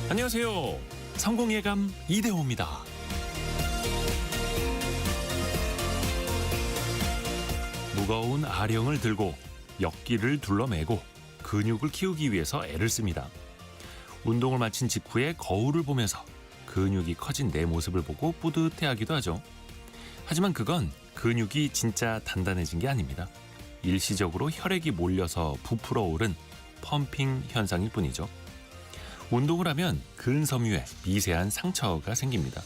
안녕하세요. 성공예감 이대호입니다. 무거운 아령을 들고 역기를 둘러매고 근육을 키우기 위해서 애를 씁니다. 운동을 마친 직후에 거울을 보면서 근육이 커진 내 모습을 보고 뿌듯해하기도 하죠. 하지만 그건 근육이 진짜 단단해진 게 아닙니다. 일시적으로 혈액이 몰려서 부풀어 오른 펌핑 현상일 뿐이죠. 운동을 하면 근섬유에 미세한 상처가 생깁니다.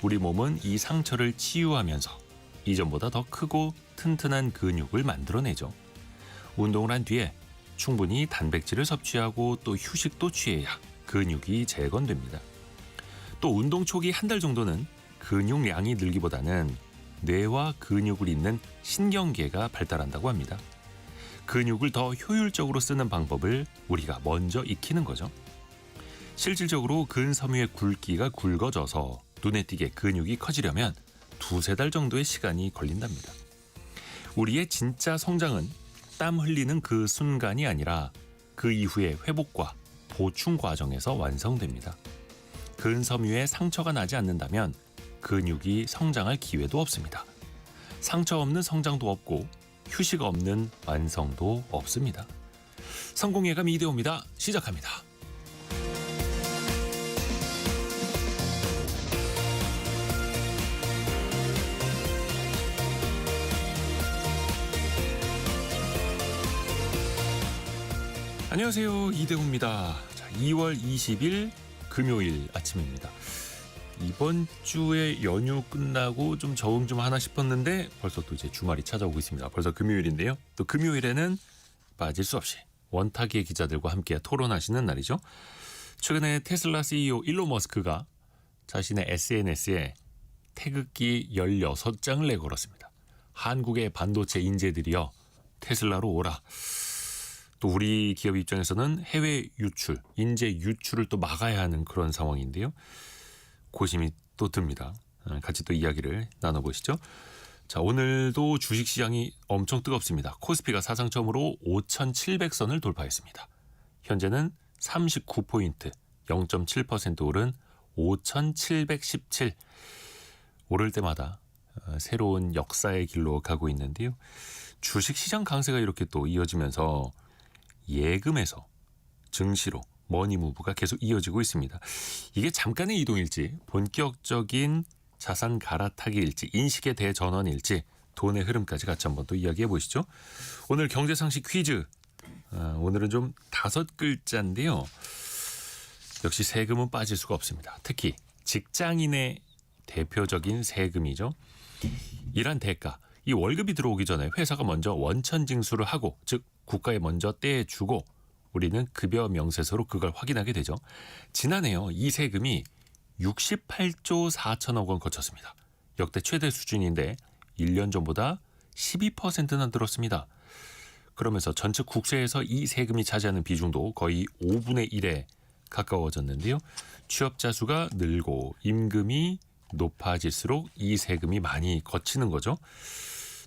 우리 몸은 이 상처를 치유하면서 이전보다 더 크고 튼튼한 근육을 만들어내죠. 운동을 한 뒤에 충분히 단백질을 섭취하고 또 휴식도 취해야 근육이 재건됩니다. 또 운동 초기 한 달 정도는 근육량이 늘기보다는 뇌와 근육을 잇는 신경계가 발달한다고 합니다. 근육을 더 효율적으로 쓰는 방법을 우리가 먼저 익히는 거죠. 실질적으로 근섬유의 굵기가 굵어져서 눈에 띄게 근육이 커지려면 2-3달 정도의 시간이 걸린답니다. 우리의 진짜 성장은 땀 흘리는 그 순간이 아니라 그 이후의 회복과 보충 과정에서 완성됩니다. 근섬유에 상처가 나지 않는다면 근육이 성장할 기회도 없습니다. 상처 없는 성장도 없고 휴식 없는 완성도 없습니다. 성공예감 이대호입니다. 시작합니다. 안녕하세요. 이대호입니다. 자, 2월 20일 금요일 아침입니다. 이번 주에 연휴 끝나고 좀 적응 좀 하나 싶었는데 벌써 또 이제 주말이 찾아오고 있습니다. 벌써 금요일인데요. 또 금요일에는 빠질 수 없이 원탁의 기자들과 함께 토론하시는 날이죠. 최근에 테슬라 CEO 일론 머스크가 자신의 SNS에 태극기 16장을 내걸었습니다. 한국의 반도체 인재들이여 테슬라로 오라. 또 우리 기업 입장에서는 해외 유출, 인재 유출을 또 막아야 하는 그런 상황인데요. 고심이 또 듭니다. 같이 또 이야기를 나눠보시죠. 자, 오늘도 주식시장이 엄청 뜨겁습니다. 코스피가 사상 처음으로 5,700선을 돌파했습니다. 현재는 39포인트, 0.7% 오른 5,717. 오를 때마다 새로운 역사의 길로 가고 있는데요. 주식시장 강세가 이렇게 또 이어지면서 예금에서 증시로 머니무브가 계속 이어지고 있습니다. 이게 잠깐의 이동일지 본격적인 자산 갈아타기일지 인식의 대전환일지 돈의 흐름까지 같이 한번 또 이야기해 보시죠. 오늘 경제상식 퀴즈. 오늘은 좀 5글자인데요. 역시 세금은 빠질 수가 없습니다. 특히 직장인의 대표적인 세금이죠. 일한 대가. 이 월급이 들어오기 전에 회사가 먼저 원천 징수를 하고 즉 국가에 먼저 떼주고 우리는 급여 명세서로 그걸 확인하게 되죠. 지난해요. 이 세금이 68조 4천억 원 거쳤습니다. 역대 최대 수준인데 1년 전보다 12%나 늘었습니다. 그러면서 전체 국세에서 이 세금이 차지하는 비중도 거의 5분의 1에 가까워졌는데요. 취업자 수가 늘고 임금이 높아질수록 이 세금이 많이 거치는 거죠.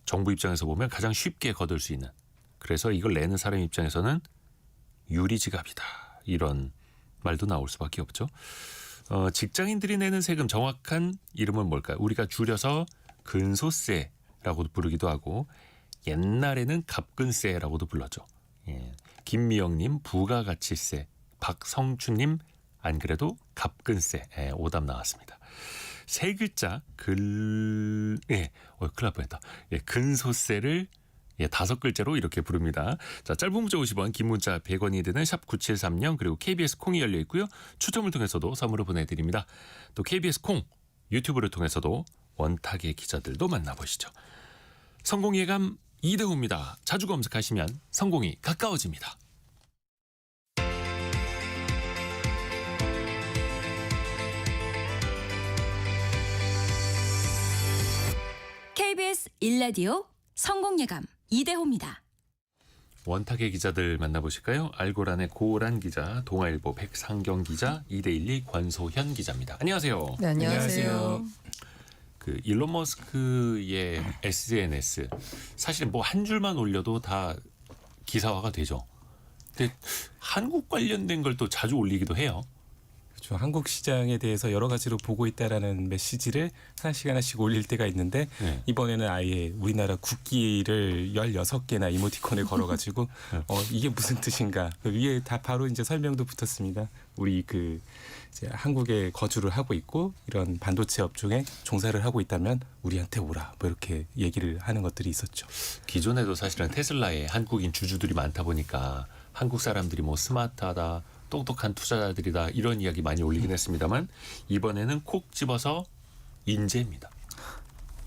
정부 입장에서 보면 가장 쉽게 거둘 수 있는. 그래서 이걸 내는 사람 입장에서는 유리지갑이다. 이런 말도 나올 수밖에 없죠. 직장인들이 내는 세금 정확한 이름은 뭘까요? 우리가 줄여서 근소세라고도 부르기도 하고 옛날에는 갑근세라고도 불렀죠. 예. 김미영님 부가가치세, 박성춘님 안 그래도 갑근세. 예, 오답 나왔습니다. 세 글자 큰일 날 뻔했다. 예, 근소세를 5글자로 이렇게 부릅니다. 자, 짧은 문자 50원, 긴 문자 100원이 드는 샵 9730 그리고 KBS 콩이 열려 있고요. 추첨을 통해서도 선물을 보내드립니다. 또 KBS 콩, 유튜브를 통해서도 원탁의 기자들도 만나보시죠. 성공예감 이대호입니다. 자주 검색하시면 성공이 가까워집니다. KBS 1라디오 성공예감 이대호입니다. 원탁의 기자들 만나보실까요? 알고란의 고란 기자, 동아일보 백상경 기자, 2대12 권소현 기자입니다. 안녕하세요. 네, 안녕하세요. 그 일론 머스크의 SNS 사실 뭐 한 줄만 올려도 다 기사화가 되죠. 근데 한국 관련된 걸 또 자주 올리기도 해요. 저 한국 시장에 대해서 여러 가지로 보고 있다라는 메시지를 하나씩 하나씩 올릴 때가 있는데 네. 이번에는 아예 우리나라 국기를 16개나 이모티콘을 걸어가지고 이게 무슨 뜻인가 그 위에 다 바로 이제 설명도 붙었습니다. 우리 그 이제 한국에 거주를 하고 있고 이런 반도체 업종에 종사를 하고 있다면 우리한테 오라 뭐 이렇게 얘기를 하는 것들이 있었죠. 기존에도 사실은 테슬라에 한국인 주주들이 많다 보니까 한국 사람들이 뭐 스마트하다, 똑똑한 투자자들이다 이런 이야기 많이 올리긴 했습니다만 이번에는 콕 집어서 인재입니다.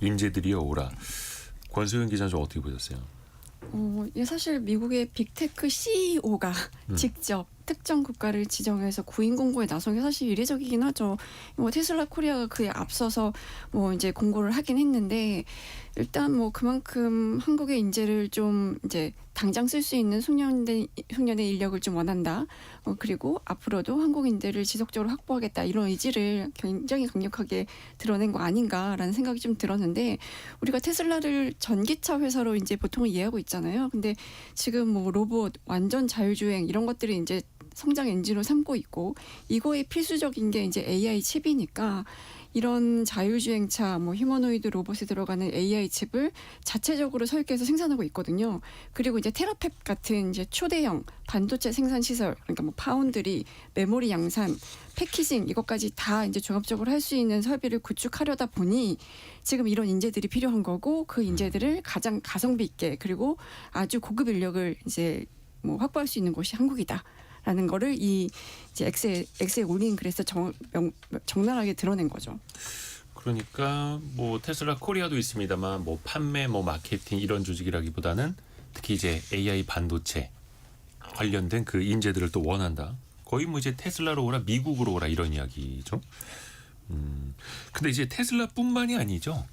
인재들이여 오라. 권소연 기자 좀 어떻게 보셨어요? 예, 사실 미국의 빅테크 CEO가 직접 특정 국가를 지정해서 구인 공고에 나선 게 사실 이례적이긴 하죠. 뭐 테슬라 코리아가 그에 앞서서 뭐 이제 공고를 하긴 했는데 일단 뭐 그만큼 한국의 인재를 좀 이제 당장 쓸 수 있는 숙련의 인력을 좀 원한다. 그리고 앞으로도 한국인들을 지속적으로 확보하겠다 이런 의지를 굉장히 강력하게 드러낸 거 아닌가라는 생각이 좀 들었는데 우리가 테슬라를 전기차 회사로 이제 보통 이해하고 있잖아요. 근데 지금 뭐 로봇, 완전 자율주행 이런 것들이 이제 성장 엔진으로 삼고 있고 이거에 필수적인 게 이제 AI 칩이니까 이런 자율주행차, 뭐 휴머노이드 로봇에 들어가는 AI 칩을 자체적으로 설계해서 생산하고 있거든요. 그리고 이제 테라펩 같은 이제 초대형 반도체 생산 시설, 그러니까 뭐 파운드리, 메모리 양산, 패키징 이것까지 다 이제 종합적으로 할 수 있는 설비를 구축하려다 보니 지금 이런 인재들이 필요한 거고 그 인재들을 가장 가성비 있게 그리고 아주 고급 인력을 이제 뭐 확보할 수 있는 곳이 한국이다. 라는 거를 이 이제 엑스에 올린 글에서 적나라하게 드러낸 거죠. 그러니까 뭐 테슬라 코리아도 있습니다만 뭐 판매, 뭐 마케팅 이런 조직이라기보다는 특히 이제 AI 반도체 관련된 그 인재들을 또 원한다. 거의 뭐 이제 테슬라로 오라, 미국으로 오라 이런 이야기죠. 근데 이제 테슬라뿐만이 아니죠.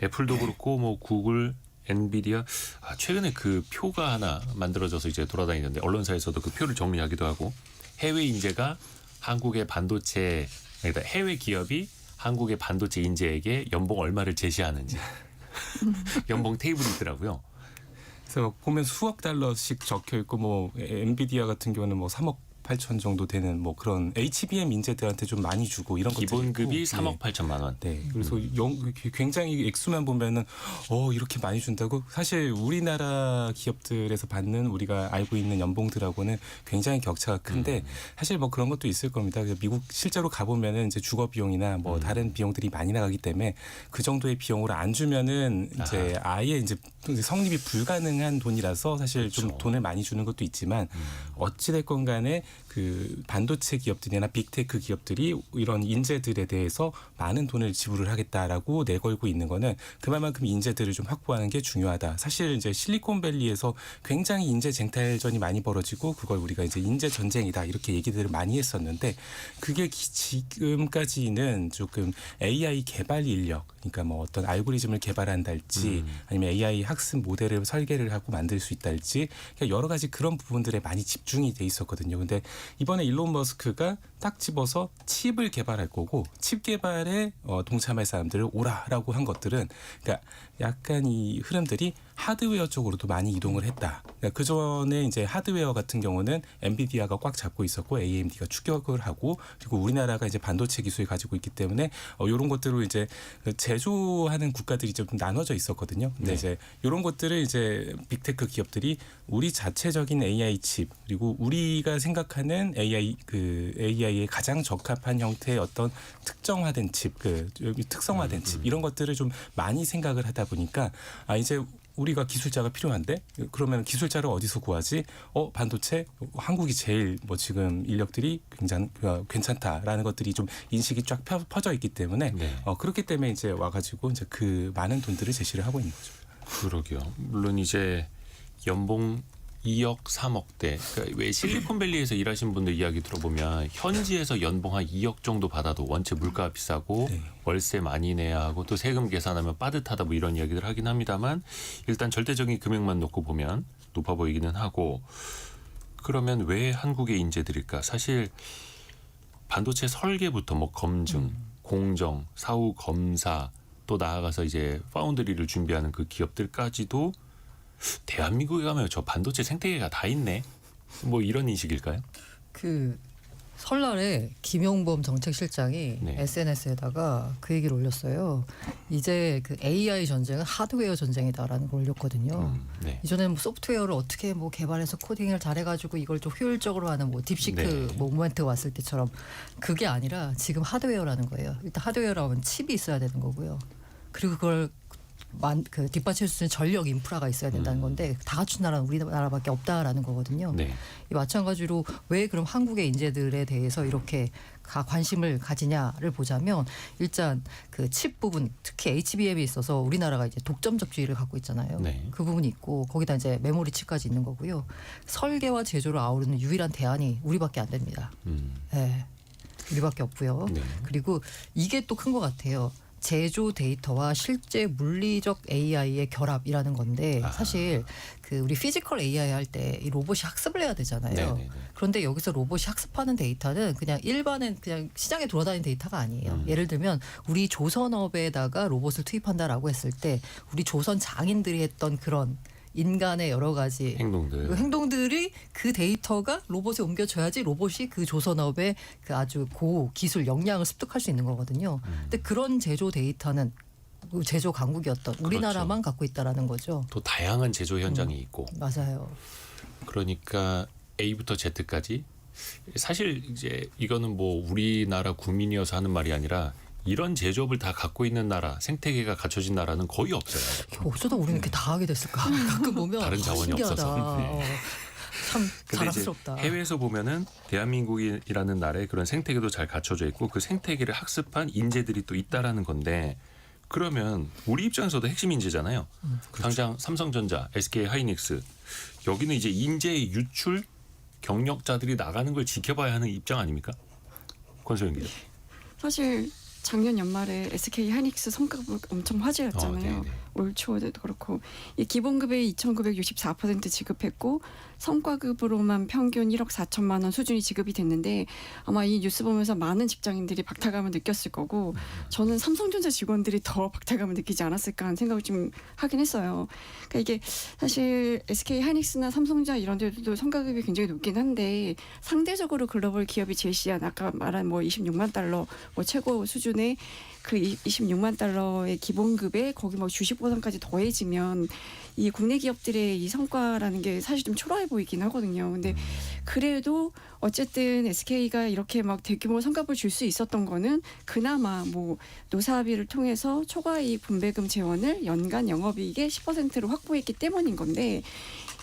애플도 그렇고 뭐 구글, 엔비디아 최근에 그 표가 하나 만들어져서 이제 돌아다니는데 언론사에서도 그 표를 정리하기도 하고 해외 인재가 한국의 반도체 그러니까 해외 기업이 한국의 반도체 인재에게 연봉 얼마를 제시하는지 연봉 테이블이 있더라고요. 그래서 보면 수억 달러씩 적혀 있고 뭐 엔비디아 같은 경우는 뭐 3억 8천 정도 되는 뭐 그런 HBM 인재들한테 좀 많이 주고 이런 것들이 기본급이 있고. 3억 8천만 원. 네. 그래서 굉장히 액수만 보면은 이렇게 많이 준다고 사실 우리나라 기업들에서 받는 우리가 알고 있는 연봉들하고는 굉장히 격차가 큰데 사실 뭐 그런 것도 있을 겁니다. 미국 실제로 가보면은 이제 주거 비용이나 뭐 다른 비용들이 많이 나가기 때문에 그 정도의 비용으로 안 주면은 이제 아예 이제 성립이 불가능한 돈이라서 사실 그렇죠. 좀 돈을 많이 주는 것도 있지만 어찌됐건 간에 그 반도체 기업들이나 빅테크 기업들이 이런 인재들에 대해서 많은 돈을 지불을 하겠다라고 내걸고 있는 거는 그만큼 인재들을 좀 확보하는 게 중요하다. 사실 이제 실리콘밸리에서 굉장히 인재 쟁탈전이 많이 벌어지고 그걸 우리가 이제 인재 전쟁이다 이렇게 얘기들을 많이 했었는데 그게 지금까지는 조금 AI 개발 인력, 그러니까 뭐 어떤 알고리즘을 개발한달지 아니면 AI 학습 모델을 설계를 하고 만들 수 있달지 그러니까 여러 가지 그런 부분들에 많이 집중이 돼 있었거든요. 근데 이번에 일론 머스크가 딱 집어서 칩을 개발할 거고 칩 개발에 동참할 사람들을 오라라고 한 것들은 그러니까 약간 이 흐름들이 하드웨어 쪽으로도 많이 이동을 했다. 그러니까 그 전에 이제 하드웨어 같은 경우는 엔비디아가 꽉 잡고 있었고 AMD가 추격을 하고 그리고 우리나라가 이제 반도체 기술을 가지고 있기 때문에 이런 것들을 이제 제조하는 국가들이 좀 나눠져 있었거든요. 근데 이제 이런 것들을 이제 빅테크 기업들이 우리 자체적인 AI 칩 그리고 우리가 생각하는 AI에 가장 적합한 형태의 어떤 특정화된 칩, 특성화된 칩 이런 것들을 좀 많이 생각을 하다 보니까 이제 우리가 기술자가 필요한데 그러면 기술자를 어디서 구하지? 반도체 한국이 제일 뭐 지금 인력들이 굉장히 괜찮다라는 것들이 좀 인식이 쫙 퍼져 있기 때문에 그렇기 때문에 이제 와가지고 이제 그 많은 돈들을 제시를 하고 있는 거죠. 그러게요. 물론 이제 연봉 2억, 3억대. 그러니까 왜 실리콘밸리에서 일하신 분들 이야기 들어보면 현지에서 연봉 한 2억 정도 받아도 원체 물가가 비싸고 월세 많이 내야 하고 또 세금 계산하면 빠듯하다 뭐 이런 이야기들 하긴 합니다만 일단 절대적인 금액만 놓고 보면 높아 보이기는 하고 그러면 왜 한국의 인재들일까? 사실 반도체 설계부터 뭐 검증, 공정, 사후 검사 또 나아가서 이제 파운드리를 준비하는 그 기업들까지도 대한민국에 가면 저 반도체 생태계가 다 있네. 뭐 이런 인식일까요? 설날에 김용범 정책실장이 네. SNS에다가 그 얘기를 올렸어요. 이제 그 AI 전쟁은 하드웨어 전쟁이다라는 걸 올렸거든요. 네. 이전에는 뭐 소프트웨어를 어떻게 뭐 개발해서 코딩을 잘해가지고 이걸 좀 효율적으로 하는 뭐 딥시크 네. 뭐 모멘트 왔을 때처럼 그게 아니라 지금 하드웨어라는 거예요. 일단 하드웨어라면 칩이 있어야 되는 거고요. 그리고 그걸 그 뒷받칠 수 있는 전력 인프라가 있어야 된다는 건데 다 갖춘 나라는 우리나라밖에 없다라는 거거든요. 네. 이 마찬가지로 왜 그럼 한국의 인재들에 대해서 이렇게 관심을 가지냐를 보자면 일단 그 칩 부분 특히 HBM에 있어서 우리나라가 이제 독점적 지위를 갖고 있잖아요. 네. 그 부분이 있고 거기다 이제 메모리 칩까지 있는 거고요. 설계와 제조를 아우르는 유일한 대안이 우리밖에 안 됩니다. 네. 우리밖에 없고요. 네. 그리고 이게 또 큰 것 같아요. 제조 데이터와 실제 물리적 AI의 결합이라는 건데 아. 사실 그 우리 피지컬 AI 할 때 이 로봇이 학습을 해야 되잖아요. 네네네. 그런데 여기서 로봇이 학습하는 데이터는 그냥 일반은 그냥 시장에 돌아다니는 데이터가 아니에요. 예를 들면 우리 조선업에다가 로봇을 투입한다라고 했을 때 우리 조선 장인들이 했던 그런 인간의 여러 가지 행동들. 그 행동들이 그 데이터가 로봇에 옮겨져야지 로봇이 그 조선업의 그 아주 고 기술 역량을 습득할 수 있는 거거든요. 근데 그런 제조 데이터는 그 제조 강국이었던 우리나라만 갖고 있다라는 거죠. 또 다양한 제조 현장이 있고 맞아요. 그러니까 A부터 Z까지 사실 이제 이거는 뭐 우리나라 국민이어서 하는 말이 아니라 이런 제조업을 다 갖고 있는 나라, 생태계가 갖춰진 나라는 거의 없어요. 어쩌다 우리는 이렇게 다 하게 됐을까? 가끔 보면 다른 자원이 신기하다. 없어서. 네. 참 근데 이제 자랑스럽다. 해외에서 보면은 대한민국이라는 나라의 그런 생태계도 잘 갖춰져 있고 그 생태계를 학습한 인재들이 또 있다라는 건데 그러면 우리 입장에서도 핵심 인재잖아요. 당장 삼성전자, SK 하이닉스 여기는 이제 인재의 유출 경력자들이 나가는 걸 지켜봐야 하는 입장 아닙니까? 권소영 기자. 사실 작년 연말에 SK 하이닉스 성과급 엄청 화제였잖아요. 네네. 올 초에도 그렇고 이 기본급의 2,964% 지급했고 성과급으로만 평균 1억 4천만 원 수준이 지급이 됐는데 아마 이 뉴스 보면서 많은 직장인들이 박탈감을 느꼈을 거고 저는 삼성전자 직원들이 더 박탈감을 느끼지 않았을까 하는 생각을 좀 하긴 했어요. 그러니까 이게 사실 SK 하이닉스나 삼성전자 이런 데도 성과급이 굉장히 높긴 한데 상대적으로 글로벌 기업이 제시한 아까 말한 뭐 26만 달러 뭐 최고 수준의 그 26만 달러의 기본급에 거기 뭐 주식 보상까지 더해지면 이 국내 기업들의 이 성과라는 게 사실 좀 초라해 보이긴 하거든요. 근데 그래도 어쨌든 SK가 이렇게 막 대규모 성과급을 줄 수 있었던 거는 그나마 뭐 노사합의를 통해서 초과이익 분배금 재원을 연간 영업이익의 10%로 확보했기 때문인 건데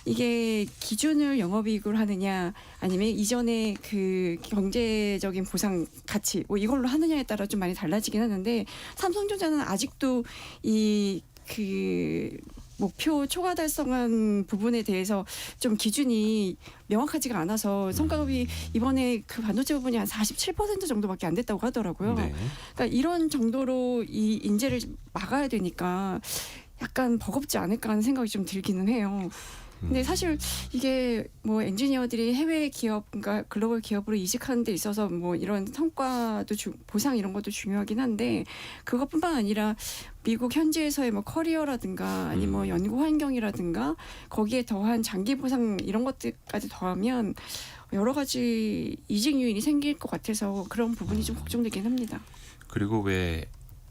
이게 기준을 영업이익으로 하느냐 아니면 이전에 그 경제적인 보상 가치 뭐 이걸로 하느냐에 따라 좀 많이 달라지긴 하는데 삼성전자는 아직도 이 그 목표 초과 달성한 부분에 대해서 좀 기준이 명확하지가 않아서 성과급이 이번에 그 반도체 부분이 한 47% 정도밖에 안 됐다고 하더라고요. 네. 그러니까 이런 정도로 이 인재를 막아야 되니까 약간 버겁지 않을까 하는 생각이 좀 들기는 해요. 근데 사실 이게 뭐 엔지니어들이 해외 기업, 그러니까 글로벌 기업으로 이직하는 데 있어서 뭐 이런 성과도 보상 이런 것도 중요하긴 한데 그것뿐만 아니라 미국 현지에서의 뭐 커리어라든가 아니면 뭐 연구 환경이라든가 거기에 더한 장기 보상 이런 것들까지 더하면 여러 가지 이직 요인이 생길 것 같아서 그런 부분이 좀 걱정되긴 합니다. 그리고 왜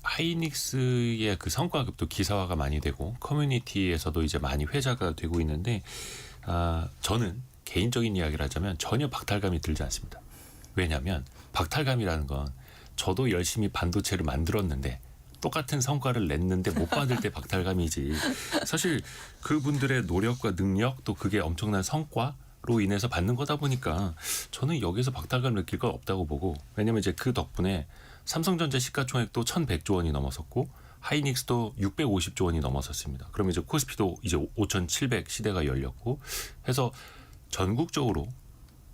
하이닉스의 그 성과급도 기사화가 많이 되고 커뮤니티에서도 이제 많이 회자가 되고 있는데 저는 개인적인 이야기를 하자면 전혀 박탈감이 들지 않습니다. 왜냐하면 박탈감이라는 건 저도 열심히 반도체를 만들었는데 똑같은 성과를 냈는데 못 받을 때 박탈감이지 사실 그분들의 노력과 능력 또 그게 엄청난 성과로 인해서 받는 거다 보니까 저는 여기서 박탈감 느낄 건 없다고 보고 왜냐하면 이제 그 덕분에 삼성전자 시가총액도 1,100조 원이 넘어섰고 하이닉스도 650조 원이 넘어섰습니다. 그러면 이제 코스피도 이제 5,700 시대가 열렸고 해서 전국적으로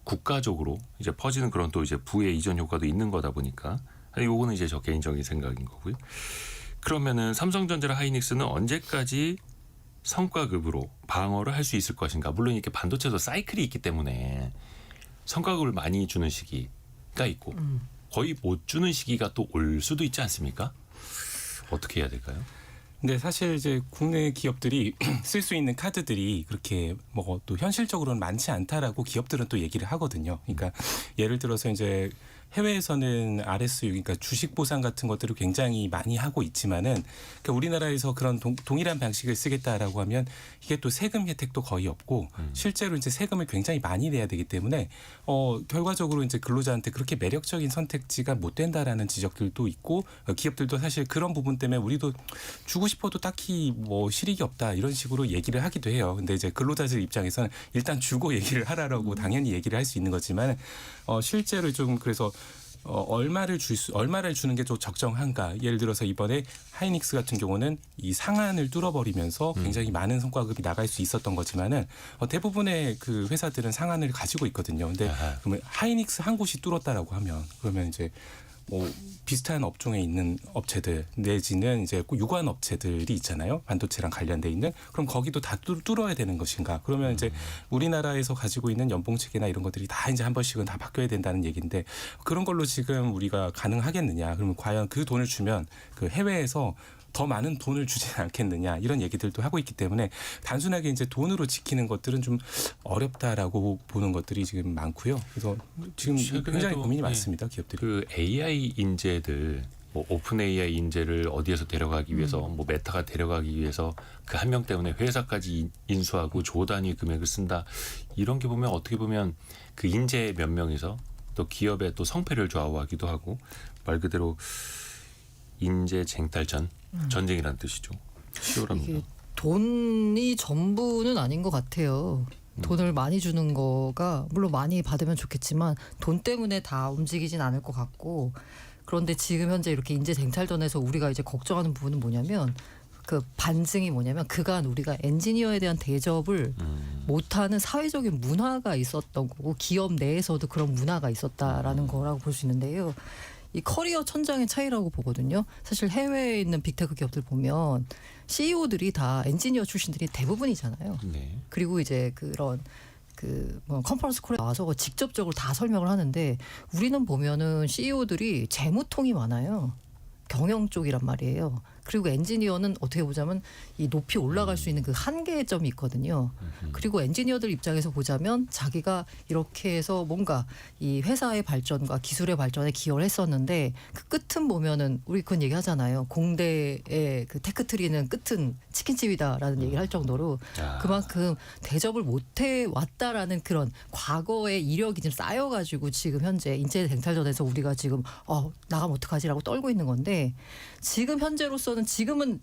국가적으로 이제 퍼지는 그런 또 이제 부의 이전 효과도 있는 거다 보니까 요거는 이제 저 개인적인 생각인 거고요. 그러면은 삼성전자랑 하이닉스는 언제까지 성과급으로 방어를 할 수 있을 것인가? 물론 이렇게 반도체도 사이클이 있기 때문에 성과급을 많이 주는 시기가 있고 거의 못 주는 시기가 또 올 수도 있지 않습니까? 어떻게 해야 될까요? 근데 사실 이제 국내 기업들이 쓸 수 있는 카드들이 그렇게 뭐 또 현실적으로는 많지 않다라고 기업들은 또 얘기를 하거든요. 그러니까 예를 들어서 이제 해외에서는 RSU, 그러니까 주식 보상 같은 것들을 굉장히 많이 하고 있지만은 그러니까 우리나라에서 그런 동일한 방식을 쓰겠다라고 하면 이게 또 세금 혜택도 거의 없고 실제로 이제 세금을 굉장히 많이 내야 되기 때문에 결과적으로 이제 근로자한테 그렇게 매력적인 선택지가 못 된다라는 지적들도 있고 기업들도 사실 그런 부분 때문에 우리도 주고 싶어도 딱히 뭐 실익이 없다 이런 식으로 얘기를 하기도 해요. 근데 이제 근로자들 입장에서는 일단 주고 얘기를 하라라고 당연히 얘기를 할 수 있는 거지만 실제로 좀 그래서 얼마를 주는 게 좀 적정한가? 예를 들어서 이번에 하이닉스 같은 경우는 이 상한을 뚫어버리면서 굉장히 많은 성과급이 나갈 수 있었던 거지만은 대부분의 그 회사들은 상한을 가지고 있거든요. 근데 그러면 하이닉스 한 곳이 뚫었다라고 하면 그러면 이제 뭐 비슷한 업종에 있는 업체들 내지는 이제 유관 업체들이 있잖아요. 반도체랑 관련돼 있는. 그럼 거기도 다 뚫어야 되는 것인가? 그러면 이제 우리나라에서 가지고 있는 연봉 체계나 이런 것들이 다 이제 한 번씩은 다 바뀌어야 된다는 얘기인데 그런 걸로 지금 우리가 가능하겠느냐? 그러면 과연 그 돈을 주면 그 해외에서 더 많은 돈을 주지는 않겠느냐 이런 얘기들도 하고 있기 때문에 단순하게 이제 돈으로 지키는 것들은 좀 어렵다라고 보는 것들이 지금 많고요. 그래서 지금 굉장히 고민이 많습니다. 기업들이. 그 AI 인재들 뭐 오픈 AI 인재를 어디에서 데려가기 위해서 뭐 메타가 데려가기 위해서 그 한 명 때문에 회사까지 인수하고 조 단위 금액을 쓴다. 이런 게 보면 어떻게 보면 그 인재 몇 명이서 또 기업의 또 성패를 좌우하기도 하고 말 그대로 인재 쟁탈전 전쟁이라는 뜻이죠. 치열합니다. 이게 돈이 전부는 아닌 것 같아요. 돈을 많이 주는 거가 물론 많이 받으면 좋겠지만 돈 때문에 다 움직이진 않을 것 같고 그런데 지금 현재 이렇게 인재 쟁탈전에서 우리가 이제 걱정하는 부분은 뭐냐면 그 반증이 뭐냐면 그간 우리가 엔지니어에 대한 대접을 못하는 사회적인 문화가 있었던 거고 기업 내에서도 그런 문화가 있었다라는 거라고 볼 수 있는데요. 이 커리어 천장의 차이라고 보거든요. 사실 해외에 있는 빅테크 기업들 보면 CEO들이 다 엔지니어 출신들이 대부분이잖아요. 네. 그리고 이제 그런 뭐 컨퍼런스 콜에 나와서 직접적으로 다 설명을 하는데 우리는 보면은 CEO들이 재무통이 많아요. 경영 쪽이란 말이에요. 그리고 엔지니어는 어떻게 보자면 이 높이 올라갈 수 있는 그 한계의 점이 있거든요. 그리고 엔지니어들 입장에서 보자면 자기가 이렇게 해서 뭔가 이 회사의 발전과 기술의 발전에 기여를 했었는데 그 끝은 보면은 우리 그건 얘기하잖아요. 공대의 그 테크트리는 끝은 치킨집이다라는 얘기를 할 정도로 그만큼 대접을 못해 왔다라는 그런 과거의 이력이 좀 쌓여가지고 지금 현재 인재 쟁탈전에서 우리가 지금 나가면 어떡하지라고 떨고 있는 건데 지금 현재로서는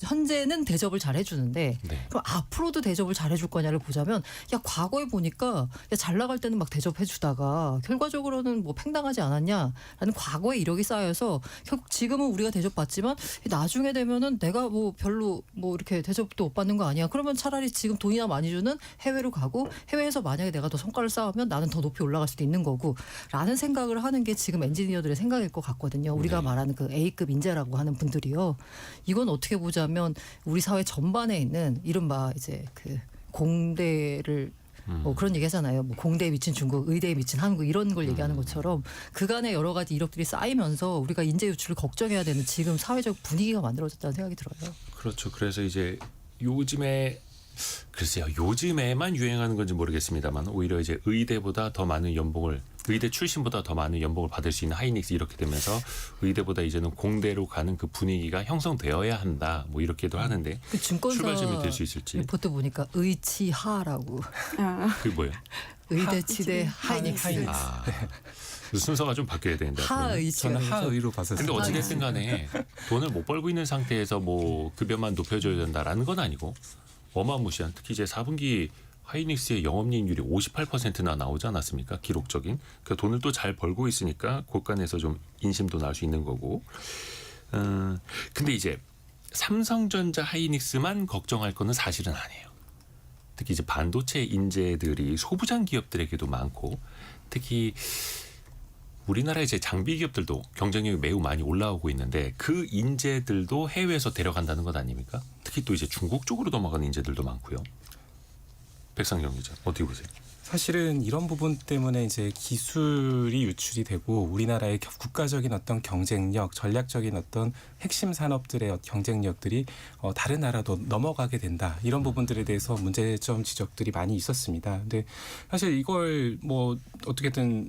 현재는 대접을 잘 해주는데 네. 그럼 앞으로도 대접을 잘 해줄 거냐를 보자면 야 과거에 보니까 야, 잘 나갈 때는 막 대접해주다가 결과적으로는 뭐 팽당하지 않았냐라는 과거의 이력이 쌓여서 결국 지금은 우리가 대접받지만 나중에 되면은 내가 뭐 별로 뭐 이렇게 대접도 못 받는 거 아니야. 그러면 차라리 지금 돈이나 많이 주는 해외로 가고 해외에서 만약에 내가 더 성과를 쌓으면 나는 더 높이 올라갈 수도 있는 거고 라는 생각을 하는 게 지금 엔지니어들의 생각일 것 같거든요. 우리가 말하는 그 A급 인재라고 하는 분들이요. 이건 어떻게 보자면 우리 사회 전반에 있는 이른바 이제 그 공대를 뭐 그런 얘기 하잖아요. 뭐 공대에 미친 중국, 의대에 미친 한국 이런 걸 얘기하는 것처럼 그간의 여러 가지 이력들이 쌓이면서 우리가 인재 유출을 걱정해야 되는 지금 사회적 분위기가 만들어졌다는 생각이 들어요. 그렇죠. 그래서 이제 요즘에 글쎄요. 요즘에만 유행하는 건지 모르겠습니다만 오히려 이제 의대보다 더 많은 연봉을 의대 출신보다 더 많은 연봉을 받을 수 있는 하이닉스 이렇게 되면서 의대보다 이제는 공대로 가는 그 분위기가 형성되어야 한다. 뭐 이렇게도 하는데 그 증권사 출발점이 될 수 있을지. 리포트 보니까 의치하라고 그게 뭐예요? 의대 치대 하이닉스. 아, 순서가 좀 바뀌어야 되는데. 하의치가 저는 하의로 봤었어요. 근데 어찌됐든 간에 돈을 못 벌고 있는 상태에서 뭐 급여만 높여줘야 된다라는 건 아니고 어마무시한 특히 이제 4분기 하이닉스의 영업이익률이 58%나 나오지 않았습니까? 기록적인. 그 돈을 또 잘 벌고 있으니까 곳간에서 좀 인심도 날 수 있는 거고. 근데 이제 삼성전자 하이닉스만 걱정할 거는 사실은 아니에요. 특히 이제 반도체 인재들이 소부장 기업들에게도 많고 특히 우리나라의 이제 장비 기업들도 경쟁력이 매우 많이 올라오고 있는데 그 인재들도 해외에서 데려간다는 것 아닙니까? 특히 또 이제 중국 쪽으로 넘어가는 인재들도 많고요. 백상경 기자 어떻게 보세요? 사실은 이런 부분 때문에 이제 기술이 유출이 되고 우리나라의 국가적인 어떤 경쟁력, 전략적인 어떤 핵심 산업들의 경쟁력들이 다른 나라도 넘어가게 된다. 이런 부분들에 대해서 문제점 지적들이 많이 있었습니다. 근데 사실 이걸 뭐 어떻게든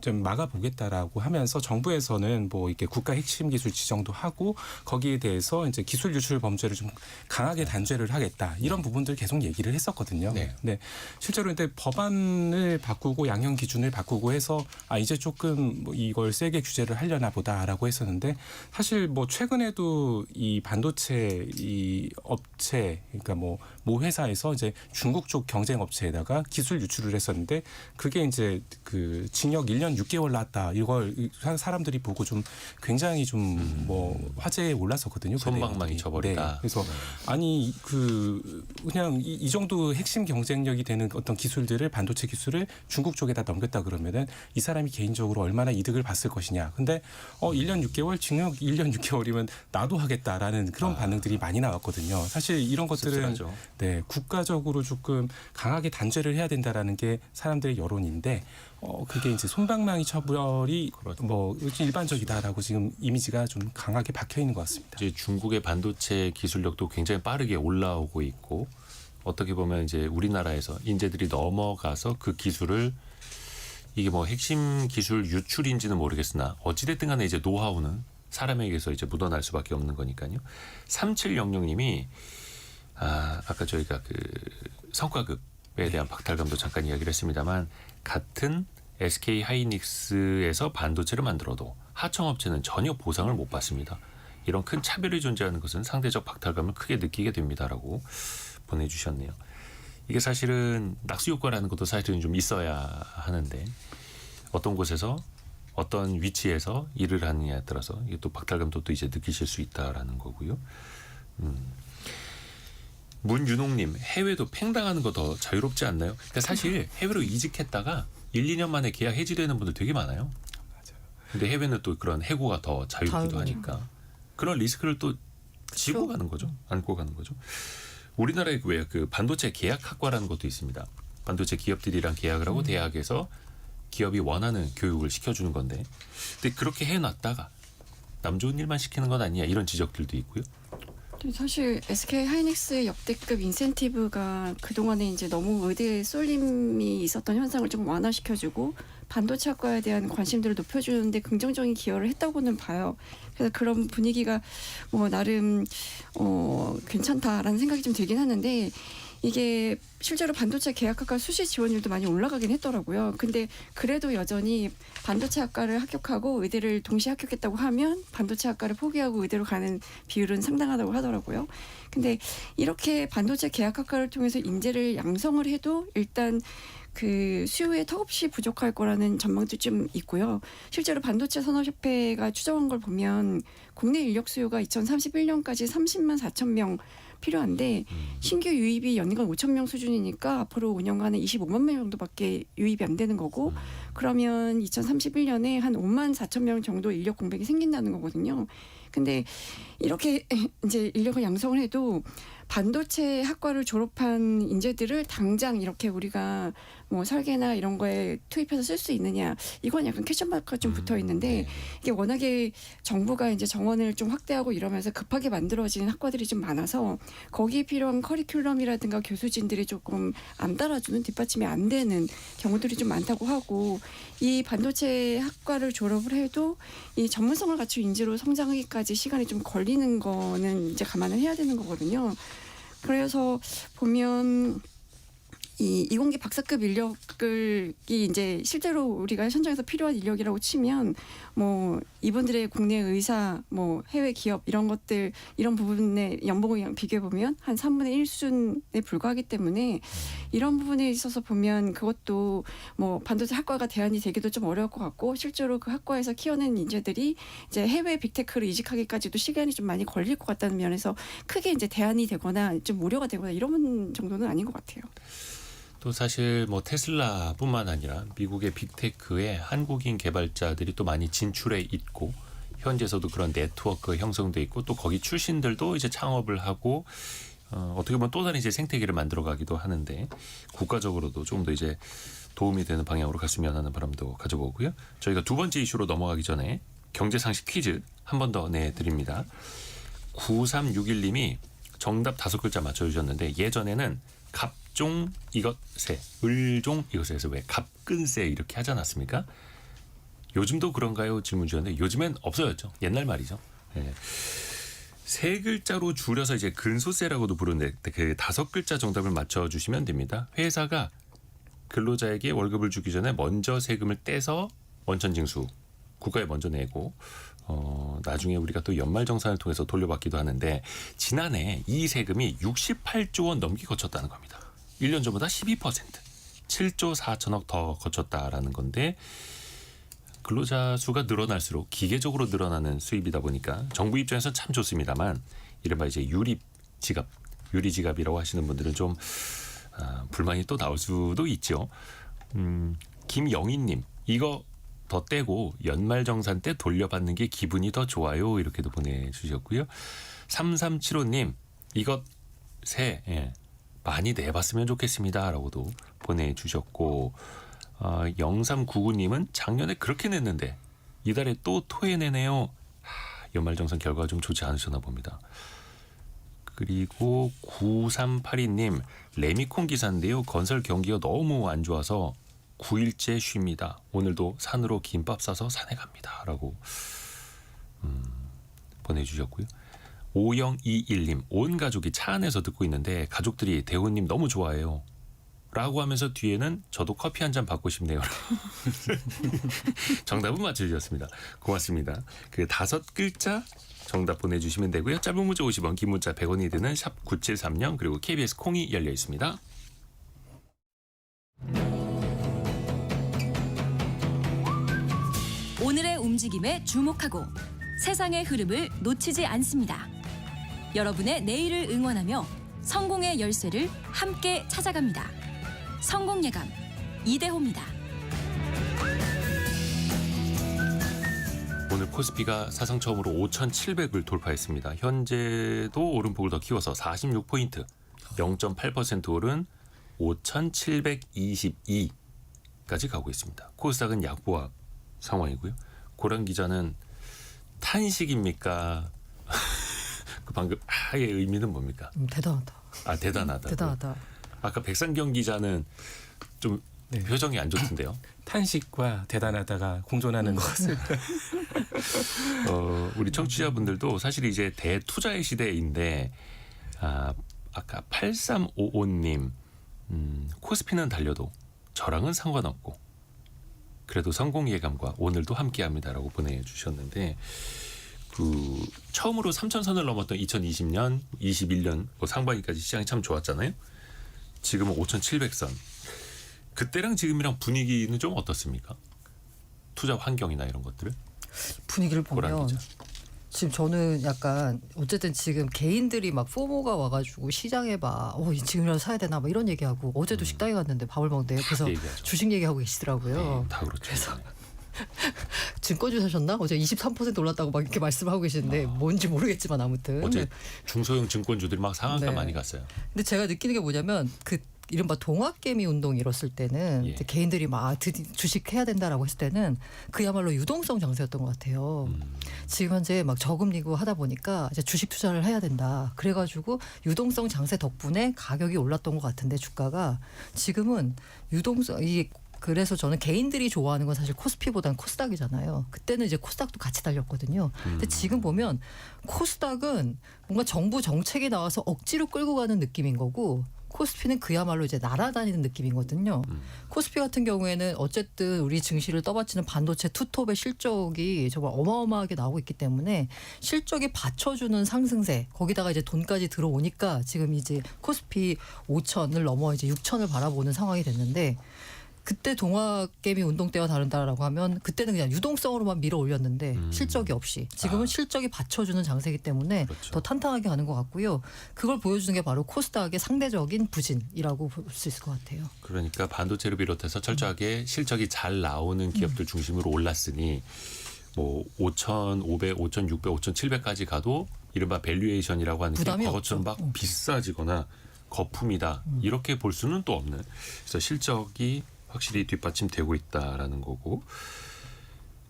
좀 막아보겠다라고 하면서 정부에서는 뭐 이렇게 국가 핵심 기술 지정도 하고 거기에 대해서 이제 기술 유출 범죄를 좀 강하게 단죄를 하겠다. 이런 부분들 계속 얘기를 했었거든요. 네. 네. 실제로 근데 법안을 바꾸고 양형 기준을 바꾸고 해서 이제 조금 뭐 이걸 세게 규제를 하려나 보다라고 했었는데 사실 뭐 최근에도 이 반도체 이 업체 그러니까 모 회사에서 이제 중국 쪽 경쟁 업체에다가 기술 유출을 했었는데 그게 이제 그 징역 1년 6개월 났다. 이걸 사람들이 보고 좀 굉장히 좀 뭐 화제에 올랐었거든요. 손방망이 쳐버리다. 네. 그래서 아니 그냥 이 정도 핵심 경쟁력이 되는 어떤 기술들을 반도체 기술을 중국 쪽에다 넘겼다 그러면은 이 사람이 개인적으로 얼마나 이득을 봤을 것이냐. 근데 1년 6개월 징역 1년 6개월이면 나도 하겠다라는 그런 반응들이 많이 나왔거든요. 사실 이런 것들은 씁쓸하죠. 네, 국가적으로 조금 강하게 단죄를 해야 된다라는 게 사람들의 여론인데 그게 이제 손방망이 처벌이 그렇죠. 뭐 일반적이다라고 지금 이미지가 좀 강하게 박혀 있는 것 같습니다. 이제 중국의 반도체 기술력도 굉장히 빠르게 올라오고 있고 어떻게 보면 이제 우리나라에서 인재들이 넘어가서 그 기술을 이게 뭐 핵심 기술 유출인지는 모르겠으나 어찌됐든 간에 이제 노하우는 사람에게서 이제 묻어날 수밖에 없는 거니까요. 3700님이 아까 저희가 그 성과급에 대한 박탈감도 잠깐 이야기를 했습니다만 같은 SK 하이닉스에서 반도체를 만들어도 하청업체는 전혀 보상을 못 받습니다. 이런 큰 차별이 존재하는 것은 상대적 박탈감을 크게 느끼게 됩니다라고 보내주셨네요. 이게 사실은 낙수효과라는 것도 사실은 좀 있어야 하는데 어떤 곳에서 어떤 위치에서 일을 하느냐에 따라서 이게 또 박탈감도 또 이제 느끼실 수 있다라는 거고요. 문윤홍님, 해외도 팽당하는 거 더 자유롭지 않나요? 그러니까 사실 해외로 이직했다가 1, 2년 만에 계약 해지되는 분들 되게 많아요. 맞아요. 근데 해외는 또 그런 해고가 더 자유롭기도 자유롭죠. 하니까 그런 리스크를 또 지고 가는 거죠. 안고 가는 거죠. 우리나라에 왜 그 반도체 계약학과라는 것도 있습니다. 반도체 기업들이랑 계약을 하고 대학에서 기업이 원하는 교육을 시켜주는 건데 근데 그렇게 해놨다가 남 좋은 일만 시키는 건 아니야 이런 지적들도 있고요. 사실 SK 하이닉스의 역대급 인센티브가 그동안에 이제 너무 의대에 쏠림이 있었던 현상을 좀 완화시켜주고 반도체 학과에 대한 관심들을 높여주는데 긍정적인 기여를 했다고는 봐요. 그래서 그런 분위기가 뭐 나름 괜찮다라는 생각이 좀 들긴 하는데 이게 실제로 반도체 계약학과 수시 지원율도 많이 올라가긴 했더라고요. 근데 그래도 여전히 반도체 학과를 합격하고 의대를 동시에 합격했다고 하면 반도체 학과를 포기하고 의대로 가는 비율은 상당하다고 하더라고요. 근데 이렇게 반도체 계약학과를 통해서 인재를 양성을 해도 일단 그 수요에 턱없이 부족할 거라는 전망도 좀 있고요. 실제로 반도체 산업협회가 추정한 걸 보면 국내 인력 수요가 2031년까지 30만 4천 명 필요한데 신규 유입이 연간 5천 명 수준이니까 앞으로 5년간에 25만 명 정도밖에 유입이 안 되는 거고 그러면 2031년에 한 5만 4천 명 정도 인력 공백이 생긴다는 거거든요. 근데 이렇게 이제 인력을 양성을 해도 반도체 학과를 졸업한 인재들을 당장 이렇게 우리가 뭐 설계나 이런 거에 투입해서 쓸 수 있느냐 이건 약간 퀘스천 마크가 좀 붙어 있는데 이게 워낙에 정부가 이제 정원을 좀 확대하고 이러면서 급하게 만들어진 학과들이 좀 많아서 거기에 필요한 커리큘럼이라든가 교수진들이 조금 안 따라주는 뒷받침이 안 되는 경우들이 좀 많다고 하고 이 반도체 학과를 졸업을 해도 이 전문성을 갖춘 인재로 성장하기까지 시간이 좀 걸리는 거는 이제 감안을 해야 되는 거거든요. 그래서 보면 이 이공계 박사급 인력이 이제 실제로 우리가 현장에서 필요한 인력이라고 치면 뭐 이분들의 국내 의사, 뭐 해외 기업 이런 것들 이런 부분의 연봉을 비교해 보면 한 3분의 1 수준에 불과하기 때문에 이런 부분에 있어서 보면 그것도 뭐 반도체 학과가 대안이 되기도 좀 어려울 것 같고 실제로 그 학과에서 키워낸 인재들이 이제 해외 빅테크로 이직하기까지도 시간이 좀 많이 걸릴 것 같다는 면에서 크게 이제 대안이 되거나 좀 우려가 되거나 이런 정도는 아닌 것 같아요. 또 사실 뭐 테슬라뿐만 아니라 미국의 빅테크에 한국인 개발자들이 또 많이 진출해 있고 현지에서도 그런 네트워크 형성돼 있고 또 거기 출신들도 이제 창업을 하고 어떻게 보면 또 다른 이제 생태계를 만들어가기도 하는데 국가적으로도 조금 더 이제 도움이 되는 방향으로 갔으면 하는 바람도 가져보고요. 저희가 두 번째 이슈로 넘어가기 전에 경제상식 퀴즈 한 번 더 내드립니다. 9361님이 정답 5글자 맞춰주셨는데 예전에는 갑종 이것새, 을종 이것새 해서 왜 갑근새 이렇게 하지 않았습니까? 요즘도 그런가요? 질문 주셨는데 요즘엔 없어졌죠. 옛날 말이죠. 네. 세 글자로 줄여서 이제 근소세라고도 부르는데 그 5글자 정답을 맞춰주시면 됩니다. 회사가 근로자에게 월급을 주기 전에 먼저 세금을 떼서 원천징수 국가에 먼저 내고 나중에 우리가 또 연말정산을 통해서 돌려받기도 하는데 지난해 이 세금이 68조 원 넘게 거쳤다는 겁니다. 1년 전보다 12% 7조 4천억 더 거쳤다라는 건데 근로자 수가 늘어날수록 기계적으로 늘어나는 수입이다 보니까 정부 입장에서는 참 좋습니다만 이른바 이제 유리지갑이라고 하시는 분들은 좀 불만이 또 나올 수도 있죠. 김영희님 이거 더 떼고 연말정산 때 돌려받는 게 기분이 더 좋아요 이렇게도 보내주셨고요. 3375님 이것 많이 내봤으면 좋겠습니다라고도 보내주셨고 0399님은 작년에 그렇게 냈는데 이달에 또 토해내네요. 연말정산 결과가 좀 좋지 않으셨나 봅니다. 그리고 9382님 레미콘 기사인데요. 건설 경기가 너무 안 좋아서 9일째 쉽니다. 오늘도 산으로 김밥 싸서 산에 갑니다. 라고 보내주셨고요. 5021님 온 가족이 차 안에서 듣고 있는데 가족들이 대호님 너무 좋아해요. 라고 하면서 뒤에는 저도 커피 한 잔 받고 싶네요. 정답은 맞춰주셨습니다. 고맙습니다. 그 5글자 정답 보내주시면 되고요. 짧은 문자 50원, 긴 문자 100원이 드는 샵 9730 그리고 KBS 콩이 열려 있습니다. 오늘의 움직임에 주목하고 세상의 흐름을 놓치지 않습니다. 여러분의 내일을 응원하며 성공의 열쇠를 함께 찾아갑니다. 성공예감 이대호입니다. 오늘 코스피가 사상 처음으로 5,700을 돌파했습니다. 현재도 오름폭을 더 키워서 46포인트, 0.8% 오른 5,722까지 가고 있습니다. 코스닥은 약보합 상황이고요. 고란 기자는 탄식입니까? 그 방금 의 의미는 뭡니까? 대단하다. 대단하다. 대단하다. 아까 백상경 기자는 좀 네. 표정이 안 좋던데요. 탄식과 대단하다가 공존하는 것을 우리 청취자분들도 사실 이제 대투자의 시대인데 아까 8355님 코스피는 달려도 저랑은 상관없고 그래도 성공 예감과 오늘도 함께합니다라고 보내주셨는데 그 처음으로 3,000선을 넘었던 2020년, 21년 상반기까지 시장이 참 좋았잖아요. 지금은 5,700선. 그때랑 지금이랑 분위기는 좀 어떻습니까? 투자 환경이나 이런 것들을 분위기를 고란 보면 기자. 지금 저는 약간 어쨌든 지금 개인들이 막 포모가 와가지고 시장에 막 지금이라도 사야 되나 막 이런 얘기하고 어제도 식당에 갔는데 밥을 먹는데 그래서 얘기하죠. 주식 얘기하고 계시더라고요. 다 그렇죠. 그래서 증권주 사셨나? 어제 23% 올랐다고 막 이렇게 말씀하고 계시는데 뭔지 모르겠지만 아무튼 어제 중소형 증권주들이 막 상한가 네. 많이 갔어요. 근데 제가 느끼는 게 뭐냐면 그 이른바 동학개미 운동이 일었을 때는 예. 이제 개인들이 막 주식 해야 된다라고 했을 때는 그야말로 유동성 장세였던 것 같아요. 지금 현재 막 저금리고 하다 보니까 이제 주식 투자를 해야 된다. 그래가지고 유동성 장세 덕분에 가격이 올랐던 것 같은데 주가가 지금은 그래서 저는 개인들이 좋아하는 건 사실 코스피보다는 코스닥이잖아요. 그때는 이제 코스닥도 같이 달렸거든요. 근데 지금 보면 코스닥은 뭔가 정부 정책이 나와서 억지로 끌고 가는 느낌인 거고 코스피는 그야말로 이제 날아다니는 느낌이거든요. 코스피 같은 경우에는 어쨌든 우리 증시를 떠받치는 반도체 투톱의 실적이 정말 어마어마하게 나오고 있기 때문에 실적이 받쳐주는 상승세 거기다가 이제 돈까지 들어오니까 지금 이제 코스피 5천을 넘어 이제 6천을 바라보는 상황이 됐는데 그때 동학개미 운동 때와 다르다라고 하면 그때는 그냥 유동성으로만 밀어 올렸는데 실적이 없이 지금은 실적이 받쳐주는 장세이기 때문에 그렇죠. 더 탄탄하게 가는 것 같고요. 그걸 보여주는 게 바로 코스닥의 상대적인 부진이라고 볼 수 있을 것 같아요. 그러니까 반도체를 비롯해서 철저하게 실적이 잘 나오는 기업들 중심으로 올랐으니 뭐 5,500, 5,600, 5,700까지 가도 이른바 밸류에이션이라고 하는 게 부담이 과거처럼 없죠. 막 비싸지거나 거품이다 이렇게 볼 수는 또 없는. 그래서 실적이 확실히 뒷받침되고 있다라는 거고.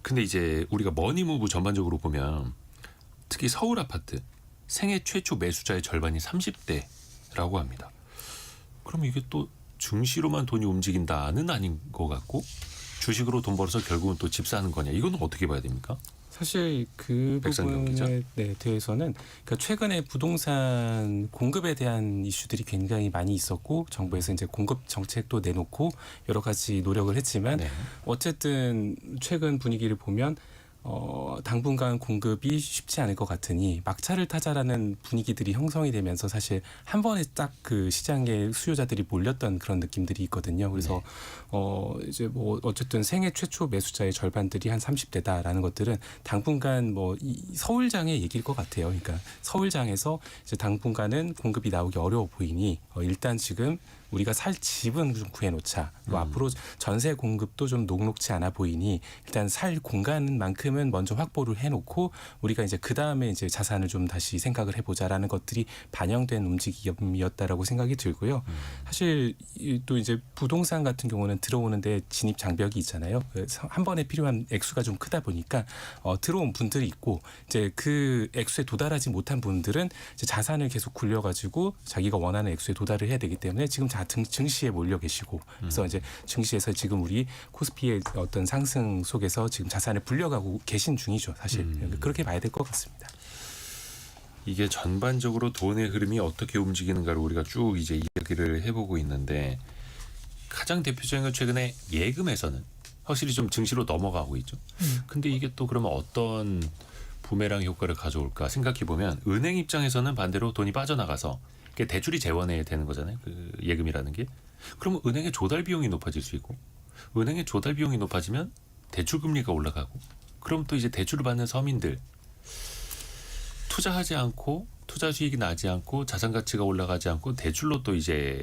근데 이제 우리가 머니무브 전반적으로 보면 특히 서울 아파트 생애 최초 매수자의 절반이 30대라고 합니다. 그럼 이게 또 증시로만 돈이 움직인다는 아닌 것 같고 주식으로 돈 벌어서 결국은 또 집 사는 거냐, 이건 어떻게 봐야 됩니까? 사실 그 백상경 기자. 부분에 대해서는 그러니까 최근에 부동산 공급에 대한 이슈들이 굉장히 많이 있었고 정부에서 이제 공급 정책도 내놓고 여러 가지 노력을 했지만 네. 어쨌든 최근 분위기를 보면 당분간 공급이 쉽지 않을 것 같으니 막차를 타자라는 분위기들이 형성이 되면서 사실 한 번에 딱 그 시장에 수요자들이 몰렸던 그런 느낌들이 있거든요. 그래서 이제 뭐 어쨌든 생애 최초 매수자의 절반들이 한 30대다라는 것들은 당분간 뭐 이 서울장의 얘기일 것 같아요. 그러니까 서울장에서 이제 당분간은 공급이 나오기 어려워 보이니 일단 지금 우리가 살 집은 좀 구해놓자. 또 앞으로 전세 공급도 좀 녹록치 않아 보이니 일단 살 공간만큼은 먼저 확보를 해놓고 우리가 이제 그 다음에 이제 자산을 좀 다시 생각을 해보자라는 것들이 반영된 움직임이었다라고 생각이 들고요. 사실 또 이제 부동산 같은 경우는 들어오는데 진입 장벽이 있잖아요. 그래서 한 번에 필요한 액수가 좀 크다 보니까 들어온 분들이 있고 이제 그 액수에 도달하지 못한 분들은 이제 자산을 계속 굴려가지고 자기가 원하는 액수에 도달을 해야 되기 때문에 지금 증시에 몰려 계시고 그래서 이제 증시에서 지금 우리 코스피의 어떤 상승 속에서 지금 자산을 불려가고 계신 중이죠. 사실 그렇게 봐야 될 것 같습니다. 이게 전반적으로 돈의 흐름이 어떻게 움직이는가를 우리가 쭉 이제 이야기를 해보고 있는데 가장 대표적인 건 최근에 예금에서는 확실히 좀 증시로 넘어가고 있죠. 근데 이게 또 그러면 어떤 부메랑 효과를 가져올까 생각해 보면 은행 입장에서는 반대로 돈이 빠져나가서 그게 대출이 재원해야 되는 거잖아요. 그 예금이라는 게. 그러면 은행의 조달 비용이 높아질 수 있고 은행의 조달 비용이 높아지면 대출 금리가 올라가고 그럼 또 이제 대출을 받는 서민들 투자하지 않고 투자 수익이 나지 않고 자산 가치가 올라가지 않고 대출로 또 이제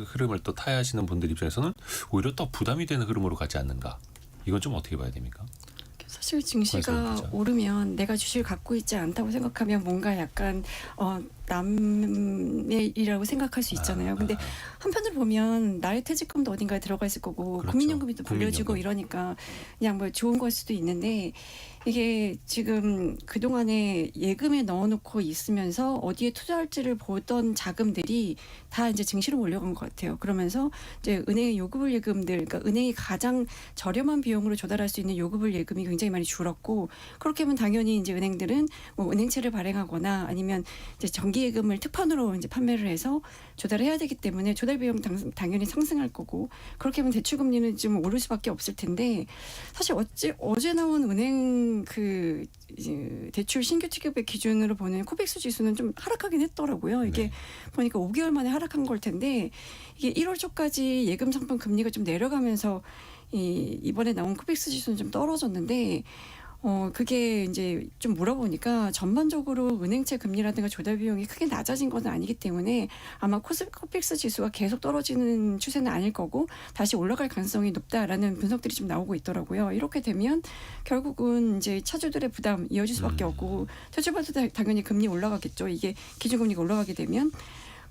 흐름을 또 타야 하시는 분들 입장에서는 오히려 더 부담이 되는 흐름으로 가지 않는가. 이건 좀 어떻게 봐야 됩니까? 사실 증시가 오르면 내가 주식을 갖고 있지 않다고 생각하면 뭔가 약간 남의 일이라고 생각할 수 있잖아요. 근데 한편으로 보면 나의 퇴직금도 어딘가에 들어가 있을 거고 그렇죠. 국민연금이 또 불려지고 국민연금. 이러니까 그냥 뭐 좋은 걸 수도 있는데 이게 지금 그동안에 예금에 넣어놓고 있으면서 어디에 투자할지를 보던 자금들이 다 이제 증시로 몰려간 것 같아요. 그러면서 이제 은행의 요금을 예금들, 그러니까 은행이 가장 저렴한 비용으로 조달할 수 있는 요금을 예금이 굉장히 많이 줄었고 그렇게 하면 당연히 이제 은행들은 뭐 은행채를 발행하거나 아니면 이제 정기예금을 특판으로 이제 판매를 해서 조달을 해야 되기 때문에 조달 비용 당연히 상승할 거고 그렇게 하면 대출 금리는 좀 오를 수밖에 없을 텐데 사실 어제 나온 은행 그 이제 대출 신규 취급의 기준으로 보는 코백스 지수는 좀 하락하긴 했더라고요. 이게 네. 보니까 5개월 만에 하락한 걸 텐데 이게 1월 초까지 예금 상품 금리가 좀 내려가면서 이번에 나온 코백스 지수는 좀 떨어졌는데 그게 이제 좀 물어보니까 전반적으로 은행채 금리라든가 조달 비용이 크게 낮아진 건 아니기 때문에 아마 코스피X 지수가 계속 떨어지는 추세는 아닐 거고 다시 올라갈 가능성이 높다라는 분석들이 좀 나오고 있더라고요. 이렇게 되면 결국은 이제 차주들의 부담 이어질 수밖에 없고 퇴출받도 당연히 금리 올라가겠죠. 이게 기준금리가 올라가게 되면.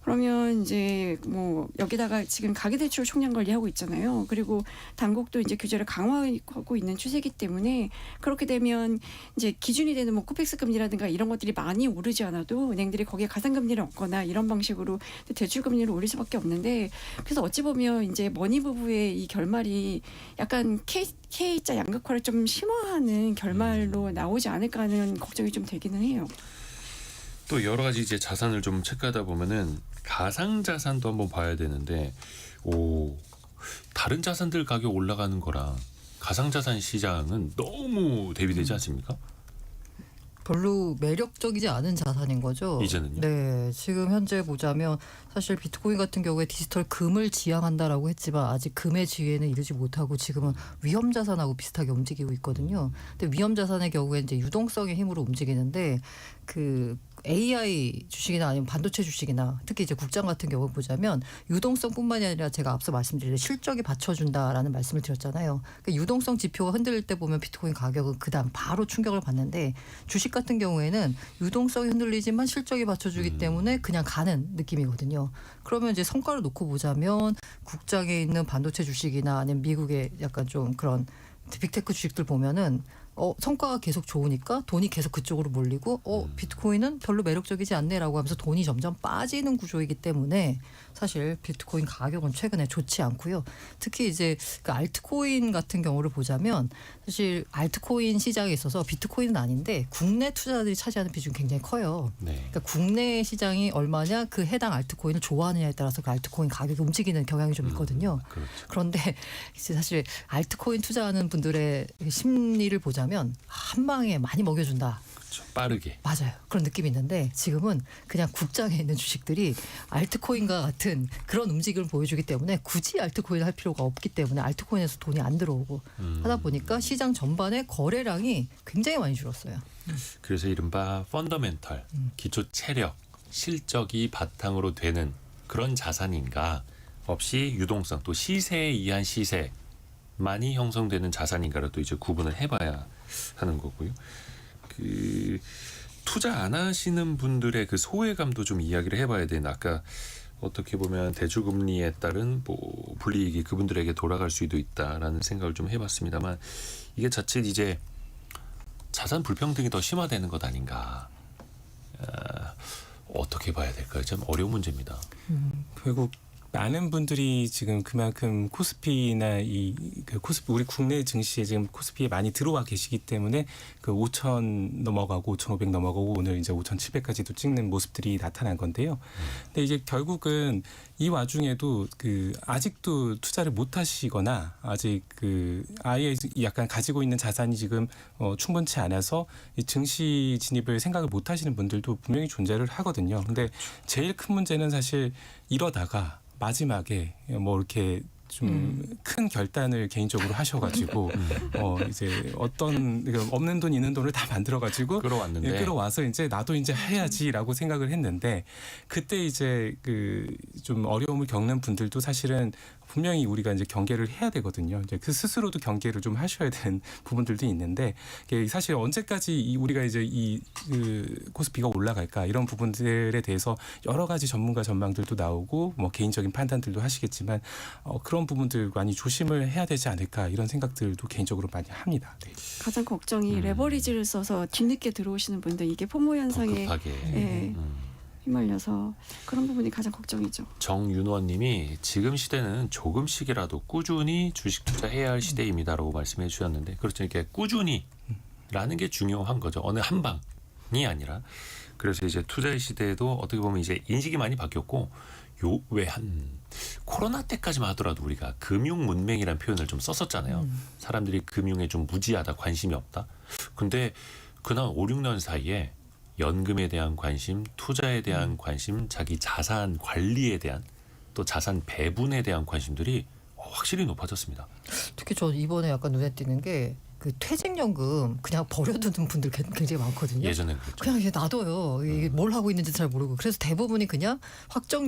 그러면 이제 뭐 여기다가 지금 가계대출 총량 관리하고 있잖아요. 그리고 당국도 이제 규제를 강화하고 있는 추세이기 때문에 그렇게 되면 이제 기준이 되는 뭐 코펙스 금리라든가 이런 것들이 많이 오르지 않아도 은행들이 거기에 가산금리를 얻거나 이런 방식으로 대출 금리를 올릴 수밖에 없는데 그래서 어찌 보면 이제 머니부부의 이 결말이 약간 K자 양극화를 좀 심화하는 결말로 나오지 않을까 하는 걱정이 좀 되기는 해요. 또 여러 가지 이제 자산을 좀 체크하다 보면은 가상 자산도 한번 봐야 되는데 다른 자산들 가격 올라가는 거랑 가상 자산 시장은 너무 대비되지 않습니까? 별로 매력적이지 않은 자산인 거죠. 이제는요? 네, 지금 현재 보자면 사실 비트코인 같은 경우에 디지털 금을 지향한다라고 했지만 아직 금의 지위에는 이르지 못하고 지금은 위험 자산하고 비슷하게 움직이고 있거든요. 근데 위험 자산의 경우에 이제 유동성의 힘으로 움직이는데 그 AI 주식이나 아니면 반도체 주식이나 특히 이제 국장 같은 경우 보자면 유동성뿐만이 아니라 제가 앞서 말씀드린 실적이 받쳐준다라는 말씀을 드렸잖아요. 그러니까 유동성 지표가 흔들릴 때 보면 비트코인 가격은 그다음 바로 충격을 받는데 주식 같은 경우에는 유동성이 흔들리지만 실적이 받쳐주기 때문에 그냥 가는 느낌이거든요. 그러면 이제 성과를 놓고 보자면 국장에 있는 반도체 주식이나 아니면 미국의 약간 좀 그런 빅테크 주식들 보면은 성과가 계속 좋으니까 돈이 계속 그쪽으로 몰리고 비트코인은 별로 매력적이지 않네라고 하면서 돈이 점점 빠지는 구조이기 때문에 사실 비트코인 가격은 최근에 좋지 않고요. 특히 이제 그 알트코인 같은 경우를 보자면 사실 알트코인 시장에 있어서 비트코인은 아닌데 국내 투자자들이 차지하는 비중이 굉장히 커요. 네. 그러니까 국내 시장이 얼마냐 그 해당 알트코인을 좋아하느냐에 따라서 그 알트코인 가격이 움직이는 경향이 좀 있거든요. 그렇죠. 그런데 이제 사실 알트코인 투자하는 분들의 심리를 보자면 한 방에 많이 먹여준다. 그렇죠. 빠르게. 맞아요. 그런 느낌이 있는데 지금은 그냥 국장에 있는 주식들이 알트코인과 같은 그런 움직임을 보여주기 때문에 굳이 알트코인을 할 필요가 없기 때문에 알트코인에서 돈이 안 들어오고 하다 보니까 시장 전반의 거래량이 굉장히 많이 줄었어요. 그래서 이른바 펀더멘털, 기초 체력, 실적이 바탕으로 되는 그런 자산인가 없이 유동성 또 시세에 의한 시세만이 형성되는 자산인가를 또 이제 구분을 해봐야 하는 거고요. 그 투자 안 하시는 분들의 그 소외감도 좀 이야기를 해봐야 되는 아까 어떻게 보면 대출금리에 따른 뭐 불이익이 그분들에게 돌아갈 수도 있다라는 생각을 좀 해봤습니다만 이게 자칫 이제 자산 불평등이 더 심화되는 것 아닌가. 어떻게 봐야 될까요? 참 어려운 문제입니다. 결국 많은 분들이 지금 그만큼 코스피나 그 코스피 우리 국내 증시에 지금 코스피에 많이 들어와 계시기 때문에 그 5,000 넘어가고 5,500 넘어가고 오늘 이제 5,700까지도 찍는 모습들이 나타난 건데요. 근데 이제 결국은 이 와중에도 그 아직도 투자를 못 하시거나 아직 그 아예 약간 가지고 있는 자산이 지금 충분치 않아서 이 증시 진입을 생각을 못 하시는 분들도 분명히 존재를 하거든요. 근데 제일 큰 문제는 사실 이러다가 마지막에 뭐 이렇게 좀 큰 결단을 개인적으로 하셔가지고 이제 어떤 없는 돈 있는 돈을 다 만들어가지고 끌어왔는데 끌어와서 이제 나도 이제 해야지라고 생각을 했는데 그때 이제 그 좀 어려움을 겪는 분들도 사실은 분명히 우리가 이제 경계를 해야 되거든요. 이제 그 스스로도 경계를 좀 하셔야 되는 부분들도 있는데 사실 언제까지 우리가 이제 그 코스피가 올라갈까 이런 부분들에 대해서 여러 가지 전문가 전망들도 나오고 뭐 개인적인 판단들도 하시겠지만 그런 부분들 많이 조심을 해야 되지 않을까 이런 생각들도 개인적으로 많이 합니다. 네. 가장 걱정이 레버리지를 써서 뒤늦게 들어오시는 분들 이게 포모 현상에 급하게. 예, 휘말려서 그런 부분이 가장 걱정이죠. 정윤원님이 지금 시대는 조금씩이라도 꾸준히 주식 투자해야 할 시대입니다라고 말씀해 주셨는데 그렇죠. 이렇게 꾸준히라는 게 중요한 거죠. 어느 한 방이 아니라 그래서 이제 투자의 시대에도 어떻게 보면 이제 인식이 많이 바뀌었고 왜 한 코로나 때까지만 하더라도 우리가 금융 문맹이라는 표현을 좀 썼었잖아요. 사람들이 금융에 좀 무지하다, 관심이 없다. 근데 그날 5, 6년 사이에 연금에 대한 관심, 투자에 대한 관심, 자기 자산 관리에 대한 또 자산 배분에 대한 관심들이 확실히 높아졌습니다. 특히 저 이번에 약간 눈에 띄는 게 그 퇴직연금 그냥 버려두는 분들 굉장히 많거든요. 예전에 그랬죠. 그냥 이게 놔둬요. 이게 뭘 하고 있는지 잘 모르고. 그래서 대부분이 그냥 확정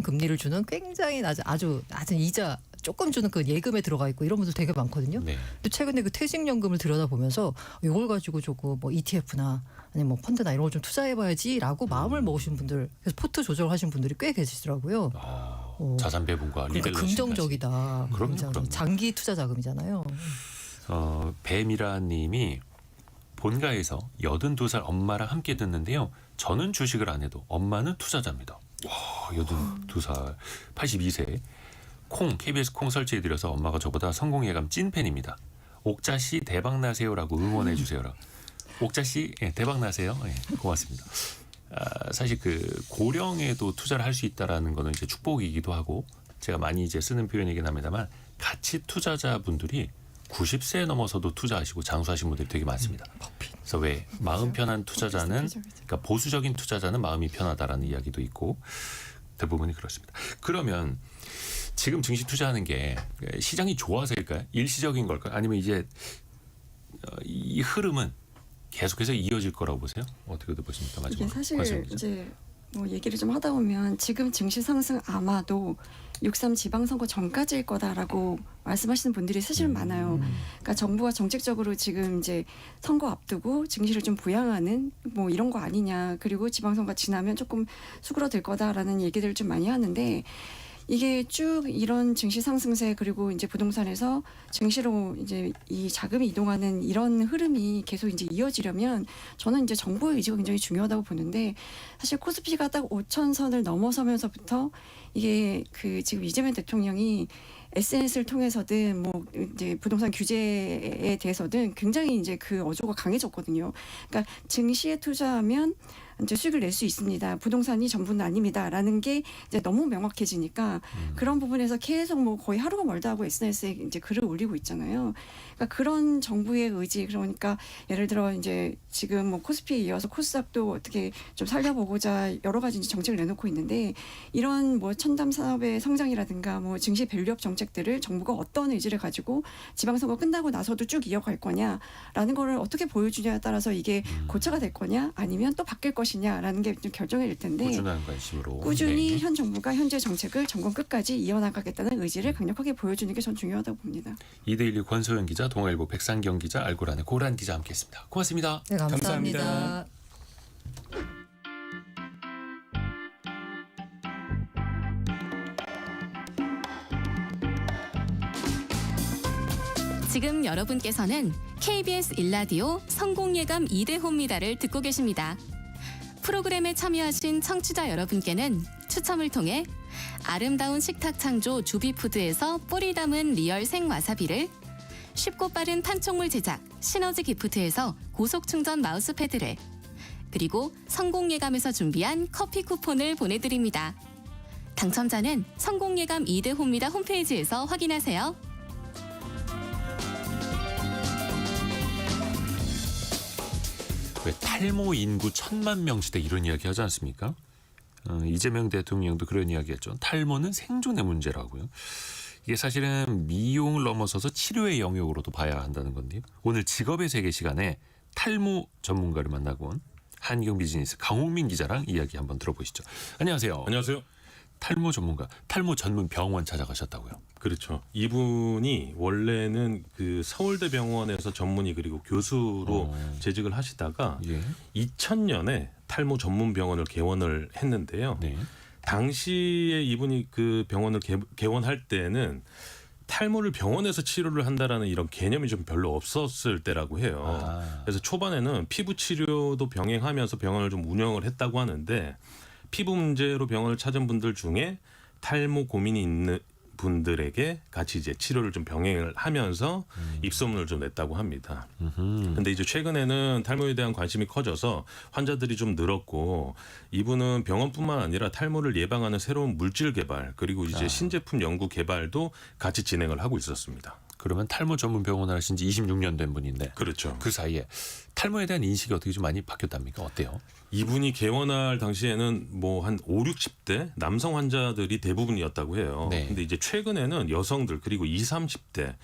금리를 주는 굉장히 아주 낮은 이자 조금 주는 그 예금에 들어가 있고 이런 분들 되게 많거든요. 네. 근데 최근에 그 퇴직연금을 들여다보면서 이걸 가지고 조금 뭐 ETF나 아니면 뭐 펀드나 이런 걸 좀 투자해봐야지라고 마음을 먹으신 분들, 그래서 포트 조절하신 분들이 꽤 계시더라고요. 자산 배분과 그러니까 리밸런싱까지. 긍정적이다. 그럼요, 굉장히. 그럼요. 장기 투자 자금이잖아요. 배미라님이 본가에서 82살 엄마랑 함께 듣는데요. 저는 주식을 안 해도 엄마는 투자자입니다. 와, 82살, 82세. KBS 콩 설치해드려서 엄마가 저보다 성공예감 찐팬입니다. 옥자씨 대박나세요라고 응원해주세요라. 옥자씨 대박나세요. 고맙습니다. 사실 그 고령에도 투자를 할 수 있다라는 거는 이제 축복이기도 하고 제가 많이 이제 쓰는 표현이긴 합니다만 가치 투자자분들이 90세 넘어서도 투자하시고 장수하신 분들이 되게 많습니다. 그래서 왜 마음 편한 투자자는 그러니까 보수적인 투자자는 마음이 편하다라는 이야기도 있고 대부분이 그렇습니다. 그러면 지금 증시 투자하는 게 시장이 좋아서일까요? 일시적인 걸까요? 아니면 이제 이 흐름은 계속해서 이어질 거라고 보세요? 어떻게 보십니까? 이게 마지막으로. 사실 권수영 기자. 이제 뭐 얘기를 좀 하다 보면 지금 증시 상승 아마도 6.3 지방선거 전까지일 거다라고 말씀하시는 분들이 사실 많아요. 그러니까 정부가 정책적으로 지금 이제 선거 앞두고 증시를 좀 부양하는 뭐 이런 거 아니냐. 그리고 지방선거 지나면 조금 수그러들 거다라는 얘기들을 좀 많이 하는데 이게 쭉 이런 증시 상승세 그리고 이제 부동산에서 증시로 이제 이 자금이 이동하는 이런 흐름이 계속 이제 이어지려면 저는 이제 정부의 의지가 굉장히 중요하다고 보는데 사실 코스피가 딱 5,000선을 넘어서면서부터 이게 그 지금 이재명 대통령이 SNS를 통해서든 뭐 이제 부동산 규제에 대해서든 굉장히 이제 그 어조가 강해졌거든요. 그러니까 증시에 투자하면 이제 수익을 낼 수 있습니다. 부동산이 전부는 아닙니다라는 게 이제 너무 명확해지니까 그런 부분에서 계속 뭐 거의 하루가 멀다 하고 SNS에 이제 글을 올리고 있잖아요. 그러니까 그런 정부의 의지 그러니까 예를 들어 이제 지금 뭐 코스피에 이어서 코스닥도 어떻게 좀 살려보고자 여러 가지 이제 정책을 내놓고 있는데 이런 뭐 첨단 산업의 성장이라든가 뭐 증시 밸류업 정책들을 정부가 어떤 의지를 가지고 지방선거 끝나고 나서도 쭉 이어갈 거냐라는 거를 어떻게 보여주냐에 따라서 이게 고쳐가 될 거냐 아니면 또 바뀔 것이냐라는 게 좀 결정이 될 텐데 꾸준한 관심으로 꾸준히 네. 현 정부가 현재 정책을 정권 끝까지 이어나가겠다는 의지를 강력하게 보여주는 게 전 중요하다고 봅니다. 이데일리 권소영 기자, 동아일보 백상경 기자, 알고란의 고란 기자 함께했습니다. 고맙습니다. 네, 감사합니다. 감사합니다. 지금 여러분께서는 KBS 1라디오 성공예감 2대호입니다를 듣고 계십니다. 프로그램에 참여하신 청취자 여러분께는 추첨을 통해 아름다운 식탁 창조 주비푸드에서 뿌리 담은 리얼 생와사비를, 쉽고 빠른 판촉물 제작 시너지 기프트에서 고속 충전 마우스패드를, 그리고 성공예감에서 준비한 커피 쿠폰을 보내드립니다. 당첨자는 성공예감 2대호입니다 홈페이지에서 확인하세요. 왜 탈모 인구 1,000만 명 시대 이런 이야기 하지 않습니까? 이재명 대통령도 그런 이야기했죠. 탈모는 생존의 문제라고요. 이게 사실은 미용을 넘어서서 치료의 영역으로도 봐야 한다는 건데요. 오늘 직업의 세계 시간에 탈모 전문가를 만나고 온 한경 비즈니스 강홍민 기자랑 이야기 한번 들어보시죠. 안녕하세요. 안녕하세요. 탈모 전문가, 탈모 전문 병원 찾아가셨다고요? 그렇죠. 이분이 원래는 그 서울대병원에서 전문의 그리고 교수로 재직을 하시다가 예. 2000년에 탈모 전문 병원을 개원을 했는데요. 네. 당시에 이분이 그 병원을 개원할 때는 탈모를 병원에서 치료를 한다라는 이런 개념이 좀 별로 없었을 때라고 해요. 아. 그래서 초반에는 피부 치료도 병행하면서 병원을 좀 운영을 했다고 하는데 피부 문제로 병원을 찾은 분들 중에 탈모 고민이 있는 분들에게 같이 이제 치료를 좀 병행을 하면서 입소문을 좀 냈다고 합니다. 근데 이제 최근에는 탈모에 대한 관심이 커져서 환자들이 좀 늘었고 이분은 병원뿐만 아니라 탈모를 예방하는 새로운 물질 개발 그리고 이제 신제품 연구 개발도 같이 진행을 하고 있었습니다. 그러면 탈모 전문 병원을 하신 지 26년 된 분인데 그렇죠. 그 사이에 탈모에 대한 인식이 어떻게 좀 많이 바뀌었답니까? 어때요? 이분이 개원할 당시에는 뭐 한 5, 60대 남성 환자들이 대부분이었다고 해요. 네. 근데 이제 최근에는 여성들 그리고 20, 30대,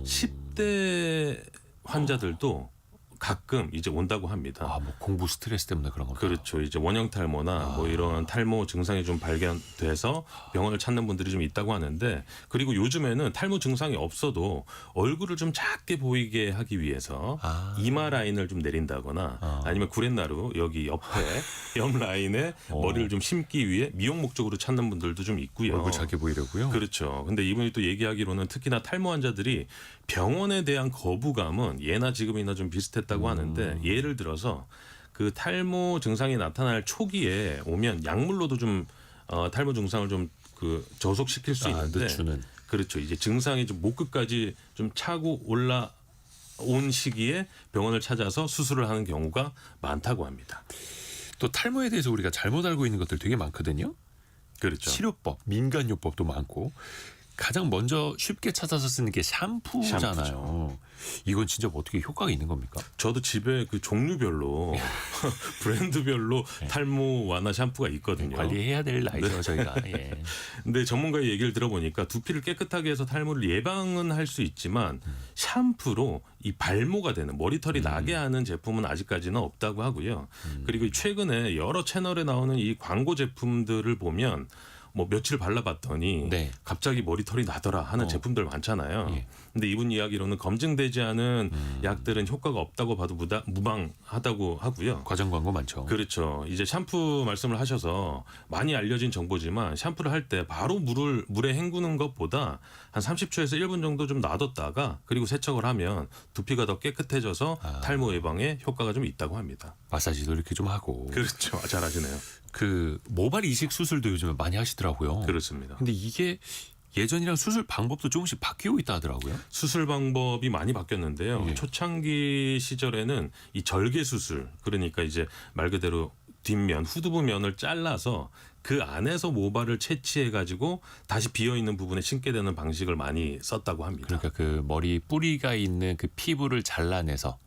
10대 환자들도 가끔 이제 온다고 합니다. 아, 뭐 공부 스트레스 때문에 그런 겁니다. 그렇죠. 이제 원형 탈모나 뭐 이런 탈모 증상이 좀 발견돼서 병원을 찾는 분들이 좀 있다고 하는데 그리고 요즘에는 탈모 증상이 없어도 얼굴을 좀 작게 보이게 하기 위해서 이마 라인을 좀 내린다거나 아니면 구렛나루 여기 옆에 옆 라인에 머리를 좀 심기 위해 미용 목적으로 찾는 분들도 좀 있고요. 얼굴 작게 보이려고요? 그렇죠. 근데 이분이 또 얘기하기로는 특히나 탈모 환자들이 병원에 대한 거부감은 예나 지금이나 좀 비슷했다고 하는데 예를 들어서 그 탈모 증상이 나타날 초기에 오면 약물로도 좀 탈모 증상을 좀 그 저속시킬 수 있는데 늦추는. 그렇죠. 이제 증상이 좀 목 끝까지 좀 차고 올라온 시기에 병원을 찾아서 수술을 하는 경우가 많다고 합니다. 또 탈모에 대해서 우리가 잘못 알고 있는 것들 되게 많거든요. 그렇죠. 치료법, 민간요법도 많고 가장 먼저 쉽게 찾아서 쓰는 게 샴푸잖아요. 샴푸죠. 이건 진짜 뭐 어떻게 효과가 있는 겁니까? 저도 집에 그 종류별로 브랜드별로 탈모 완화 샴푸가 있거든요. 관리해야 될 나이죠, 네. 저희가. 예. 근데 전문가의 얘기를 들어보니까 두피를 깨끗하게 해서 탈모를 예방은 할 수 있지만 샴푸로 이 발모가 되는 머리털이 나게 하는 제품은 아직까지는 없다고 하고요. 그리고 최근에 여러 채널에 나오는 이 광고 제품들을 보면 뭐 며칠 발라봤더니 네. 갑자기 머리털이 나더라 하는 제품들 많잖아요. 예. 근데 이분 이야기로는 검증되지 않은 약들은 효과가 없다고 봐도 무방하다고 하고요. 과장 광고 많죠. 그렇죠. 이제 샴푸 말씀을 하셔서 많이 알려진 정보지만 샴푸를 할 때 바로 물에 헹구는 것보다 한 30초에서 1분 정도 좀 놔뒀다가 그리고 세척을 하면 두피가 더 깨끗해져서 탈모 예방에 효과가 좀 있다고 합니다. 마사지도 이렇게 좀 하고. 그렇죠. 잘하시네요. 그 모발 이식 수술도 요즘에 많이 하시더라고요. 그렇습니다. 근데 이게 예전이랑 수술 방법도 조금씩 바뀌고 있다 하더라고요. 수술 방법이 많이 바뀌었는데요. 예. 초창기 시절에는 이 절개 수술, 그러니까 이제 말 그대로 뒷면, 후두부면을 잘라서 그 안에서 모발을 채취해 가지고 다시 비어 있는 부분에 심게 되는 방식을 많이 썼다고 합니다. 그러니까 그 머리 뿌리가 있는 그 피부를 잘라내서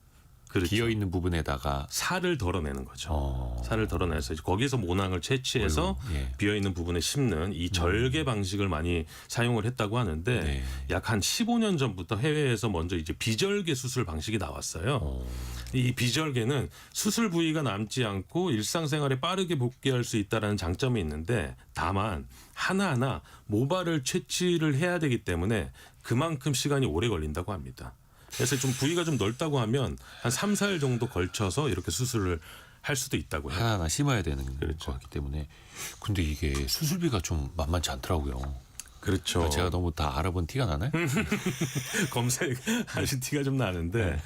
그렇죠. 비어 있는 부분에다가 살을 덜어내는 거죠. 어. 살을 덜어내서 이제 거기서 모낭을 채취해서 어이구, 예. 비어 있는 부분에 심는 이 절개 방식을 많이 사용을 했다고 하는데 네. 약 한 15년 전부터 해외에서 먼저 이제 비절개 수술 방식이 나왔어요. 이 비절개는 수술 부위가 남지 않고 일상생활에 빠르게 복귀할 수 있다라는 장점이 있는데 다만 하나하나 모발을 채취를 해야 되기 때문에 그만큼 시간이 오래 걸린다고 합니다. 그래서 좀 부위가 좀 넓다고 하면 한 3, 4일 정도 걸쳐서 이렇게 수술을 할 수도 있다고 해요. 하나하나 심어야 되는 그렇죠. 거기 때문에. 근데 이게 수술비가 좀 만만치 않더라고요. 그렇죠. 제가 너무 다 알아본 티가 나나요? 검색하신 티가 좀 나는데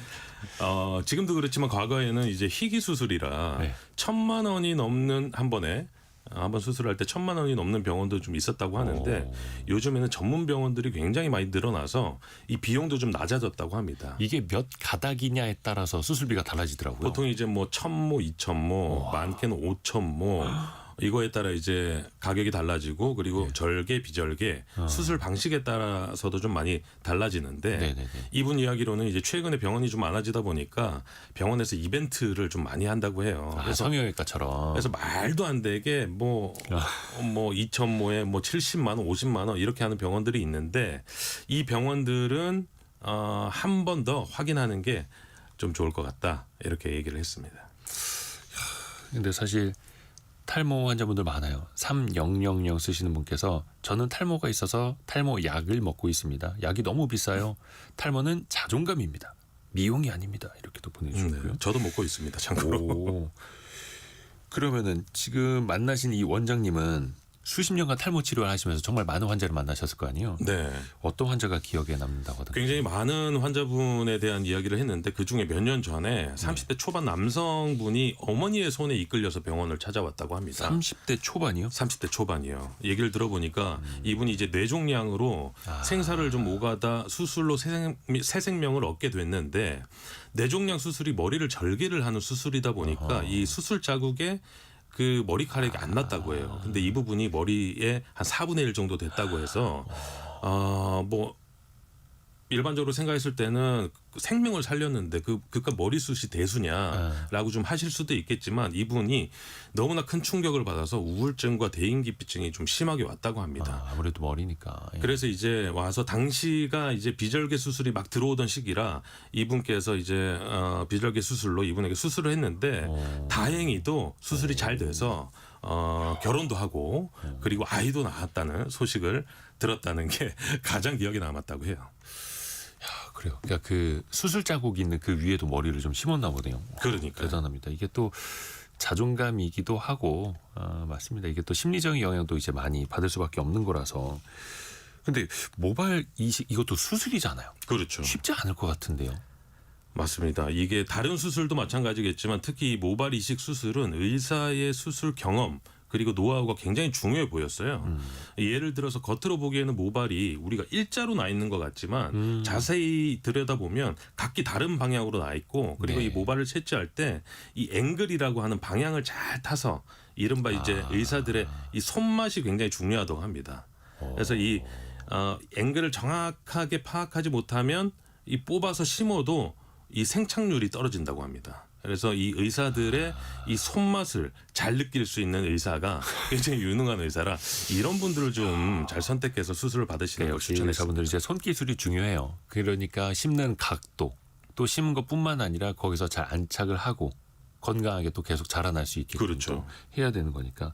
지금도 그렇지만 과거에는 이제 희귀 수술이라 네. 1,000만 원이 넘는 한 번에 한번 수술할 때 1,000만 원이 넘는 병원도 좀 있었다고 하는데 요즘에는 전문 병원들이 굉장히 많이 늘어나서 이 비용도 좀 낮아졌다고 합니다. 이게 몇 가닥이냐에 따라서 수술비가 달라지더라고요. 보통 이제 뭐 1,000모, 2,000모, 많게는 5,000모 이거에 따라 이제 가격이 달라지고 그리고 절개, 비절개 수술 방식에 따라서도 좀 많이 달라지는데 네네네. 이분 이야기로는 이제 최근에 병원이 좀 많아지다 보니까 병원에서 이벤트를 좀 많이 한다고 해요. 그래서 성형외과처럼. 그래서 말도 안 되게 뭐 2,000모에 뭐 70만 원, 50만 원 이렇게 하는 병원들이 있는데 이 병원들은 한 번 더 확인하는 게 좀 좋을 것 같다 이렇게 얘기를 했습니다. 근데 사실 탈모 환자분들 많아요. 3000 쓰시는 분께서 저는 탈모가 있어서 탈모 약을 먹고 있습니다. 약이 너무 비싸요. 탈모는 자존감입니다. 미용이 아닙니다. 이렇게도 보내주셨고요. 네, 저도 먹고 있습니다. 참고로. 오. 그러면은 지금 만나신 이 원장님은 수십 년간 탈모 치료를 하시면서 정말 많은 환자를 만나셨을 거 아니에요? 네. 어떤 환자가 기억에 남는다고 하던가요? 굉장히 많은 환자분에 대한 이야기를 했는데 그중에 몇 년 전에 30대 초반 남성분이 어머니의 손에 이끌려서 병원을 찾아왔다고 합니다. 30대 초반이요? 30대 초반이요. 얘기를 들어보니까 이분이 이제 뇌종양으로 생사를 좀 오가다 수술로 새 생명을 얻게 됐는데 뇌종양 수술이 머리를 절개를 하는 수술이다 보니까 이 수술 자국에 그 머리카락이 안 났다고 해요. 근데 이 부분이 머리에 한 4분의 1 정도 됐다고 해서 뭐 일반적으로 생각했을 때는 생명을 살렸는데 그깟 머리숱이 대수냐라고 좀 하실 수도 있겠지만 이분이 너무나 큰 충격을 받아서 우울증과 대인기피증이 좀 심하게 왔다고 합니다. 아무래도 머리니까. 예. 그래서 이제 와서 당시가 이제 비절개 수술이 막 들어오던 시기라 이분께서 이제 비절개 수술로 이분에게 수술을 했는데 다행히도 수술이 잘 돼서 결혼도 하고 그리고 아이도 낳았다는 소식을 들었다는 게 가장 기억에 남았다고 해요. 그래요. 그러니까 그 수술 자국 있는 그 위에도 머리를 좀 심었나 보네요. 그러니까 대단합니다. 이게 또 자존감이기도 하고 맞습니다. 이게 또 심리적인 영향도 이제 많이 받을 수밖에 없는 거라서. 근데 모발 이식 이것도 수술이잖아요. 그렇죠. 쉽지 않을 것 같은데요. 맞습니다. 이게 다른 수술도 마찬가지겠지만 특히 이 모발 이식 수술은 의사의 수술 경험 그리고 노하우가 굉장히 중요해 보였어요. 예를 들어서 겉으로 보기에는 모발이 우리가 일자로 나 있는 것 같지만 자세히 들여다보면 각기 다른 방향으로 나 있고 그리고 네. 이 모발을 채취할 때 이 앵글이라고 하는 방향을 잘 타서 이른바 이제 의사들의 이 손맛이 굉장히 중요하다고 합니다. 그래서 이 앵글을 정확하게 파악하지 못하면 이 뽑아서 심어도 이 생착률이 떨어진다고 합니다. 그래서 이 의사들의 이 손맛을 잘 느낄 수 있는 의사가 굉장히 유능한 의사라 이런 분들을 좀 잘 선택해서 수술을 받으시는 걸 역시 추천했습니다. 의사분들 이제 손기술이 중요해요. 그러니까 심는 각도 또 심은 것뿐만 아니라 거기서 잘 안착을 하고 건강하게 또 계속 자라날 수 있게 그렇죠. 해야 되는 거니까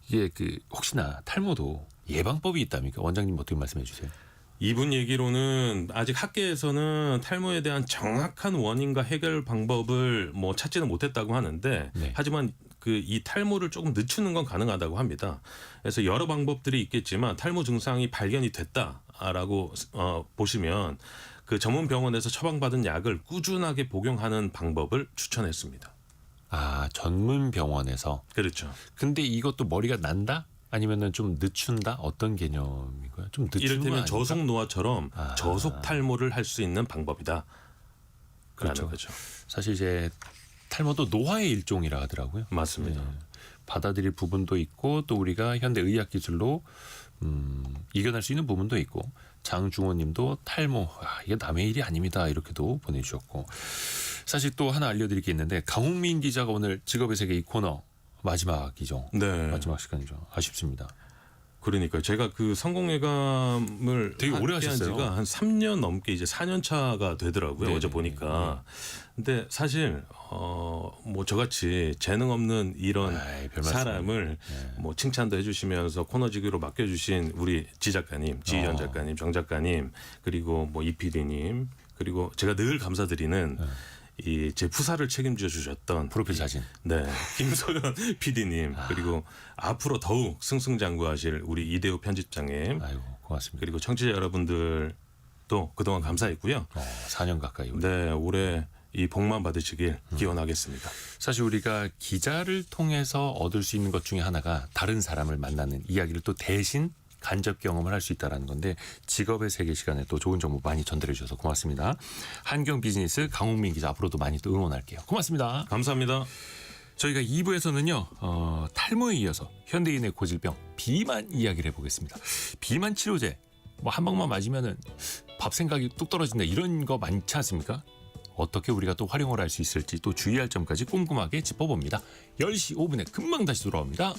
이게 그 혹시나 탈모도 예방법이 있답니까? 원장님 어떻게 말씀해 주세요? 이분 얘기로는 아직 학계에서는 탈모에 대한 정확한 원인과 해결 방법을 뭐 찾지는 못했다고 하는데 네. 하지만 그 이 탈모를 조금 늦추는 건 가능하다고 합니다. 그래서 여러 방법들이 있겠지만 탈모 증상이 발견이 됐다라고 보시면 그 전문 병원에서 처방받은 약을 꾸준하게 복용하는 방법을 추천했습니다. 아, 전문 병원에서. 그렇죠. 근데 이것도 머리가 난다? 아니면은 좀 늦춘다? 어떤 개념이고요? 좀 늦추는 거 이를테면 아닙니까? 저속 노화처럼 아. 저속 탈모를 할 수 있는 방법이다. 그렇죠. 라는 거죠. 사실 이제 탈모도 노화의 일종이라 하더라고요. 맞습니다. 네. 받아들일 부분도 있고 또 우리가 현대 의학 기술로 이겨낼 수 있는 부분도 있고 장중호님도 탈모 이게 남의 일이 아닙니다 이렇게도 보내주셨고 사실 또 하나 알려드릴 게 있는데 강홍민 기자가 오늘 직업의 세계 이 코너 마지막이죠. 네. 마지막 시간이죠. 아쉽습니다. 그러니까 제가 그 성공회감을 되게 오래 함께한 하셨어요. 지가 한 3년 넘게 이제 4년 차가 되더라고요. 네네. 어제 보니까. 근데 사실 뭐 저같이 재능 없는 이런 아이, 별 말씀. 사람을 뭐 칭찬도 해주시면서 코너지기로 맡겨주신 우리 지 작가님, 지희연 작가님, 정 작가님 그리고 뭐 이 PD님 그리고 제가 늘 감사드리는 이 제 푸사를 책임져 주셨던 프로필 사진. 네, 김소연 PD님 그리고 앞으로 더욱 승승장구하실 우리 이대호 편집장님 아이고 고맙습니다. 그리고 청취자 여러분들도 그동안 감사했고요. 4년 가까이. 네, 올해 이 복만 받으시길 기원하겠습니다. 사실 우리가 기자를 통해서 얻을 수 있는 것 중에 하나가 다른 사람을 만나는 이야기를 또 대신 간접 경험을 할 수 있다는 건데 직업의 세계 시간에 또 좋은 정보 많이 전달해 주셔서 고맙습니다. 한경 비즈니스 강홍민 기자 앞으로도 많이 또 응원할게요. 고맙습니다. 감사합니다. 저희가 2부에서는요 탈모에 이어서 현대인의 고질병 비만 이야기를 해보겠습니다. 비만 치료제 뭐 한 방만 맞으면은 밥 생각이 뚝 떨어진다 이런 거 많지 않습니까? 어떻게 우리가 또 활용을 할 수 있을지 또 주의할 점까지 꼼꼼하게 짚어봅니다. 10시 5분에 금방 다시 돌아옵니다.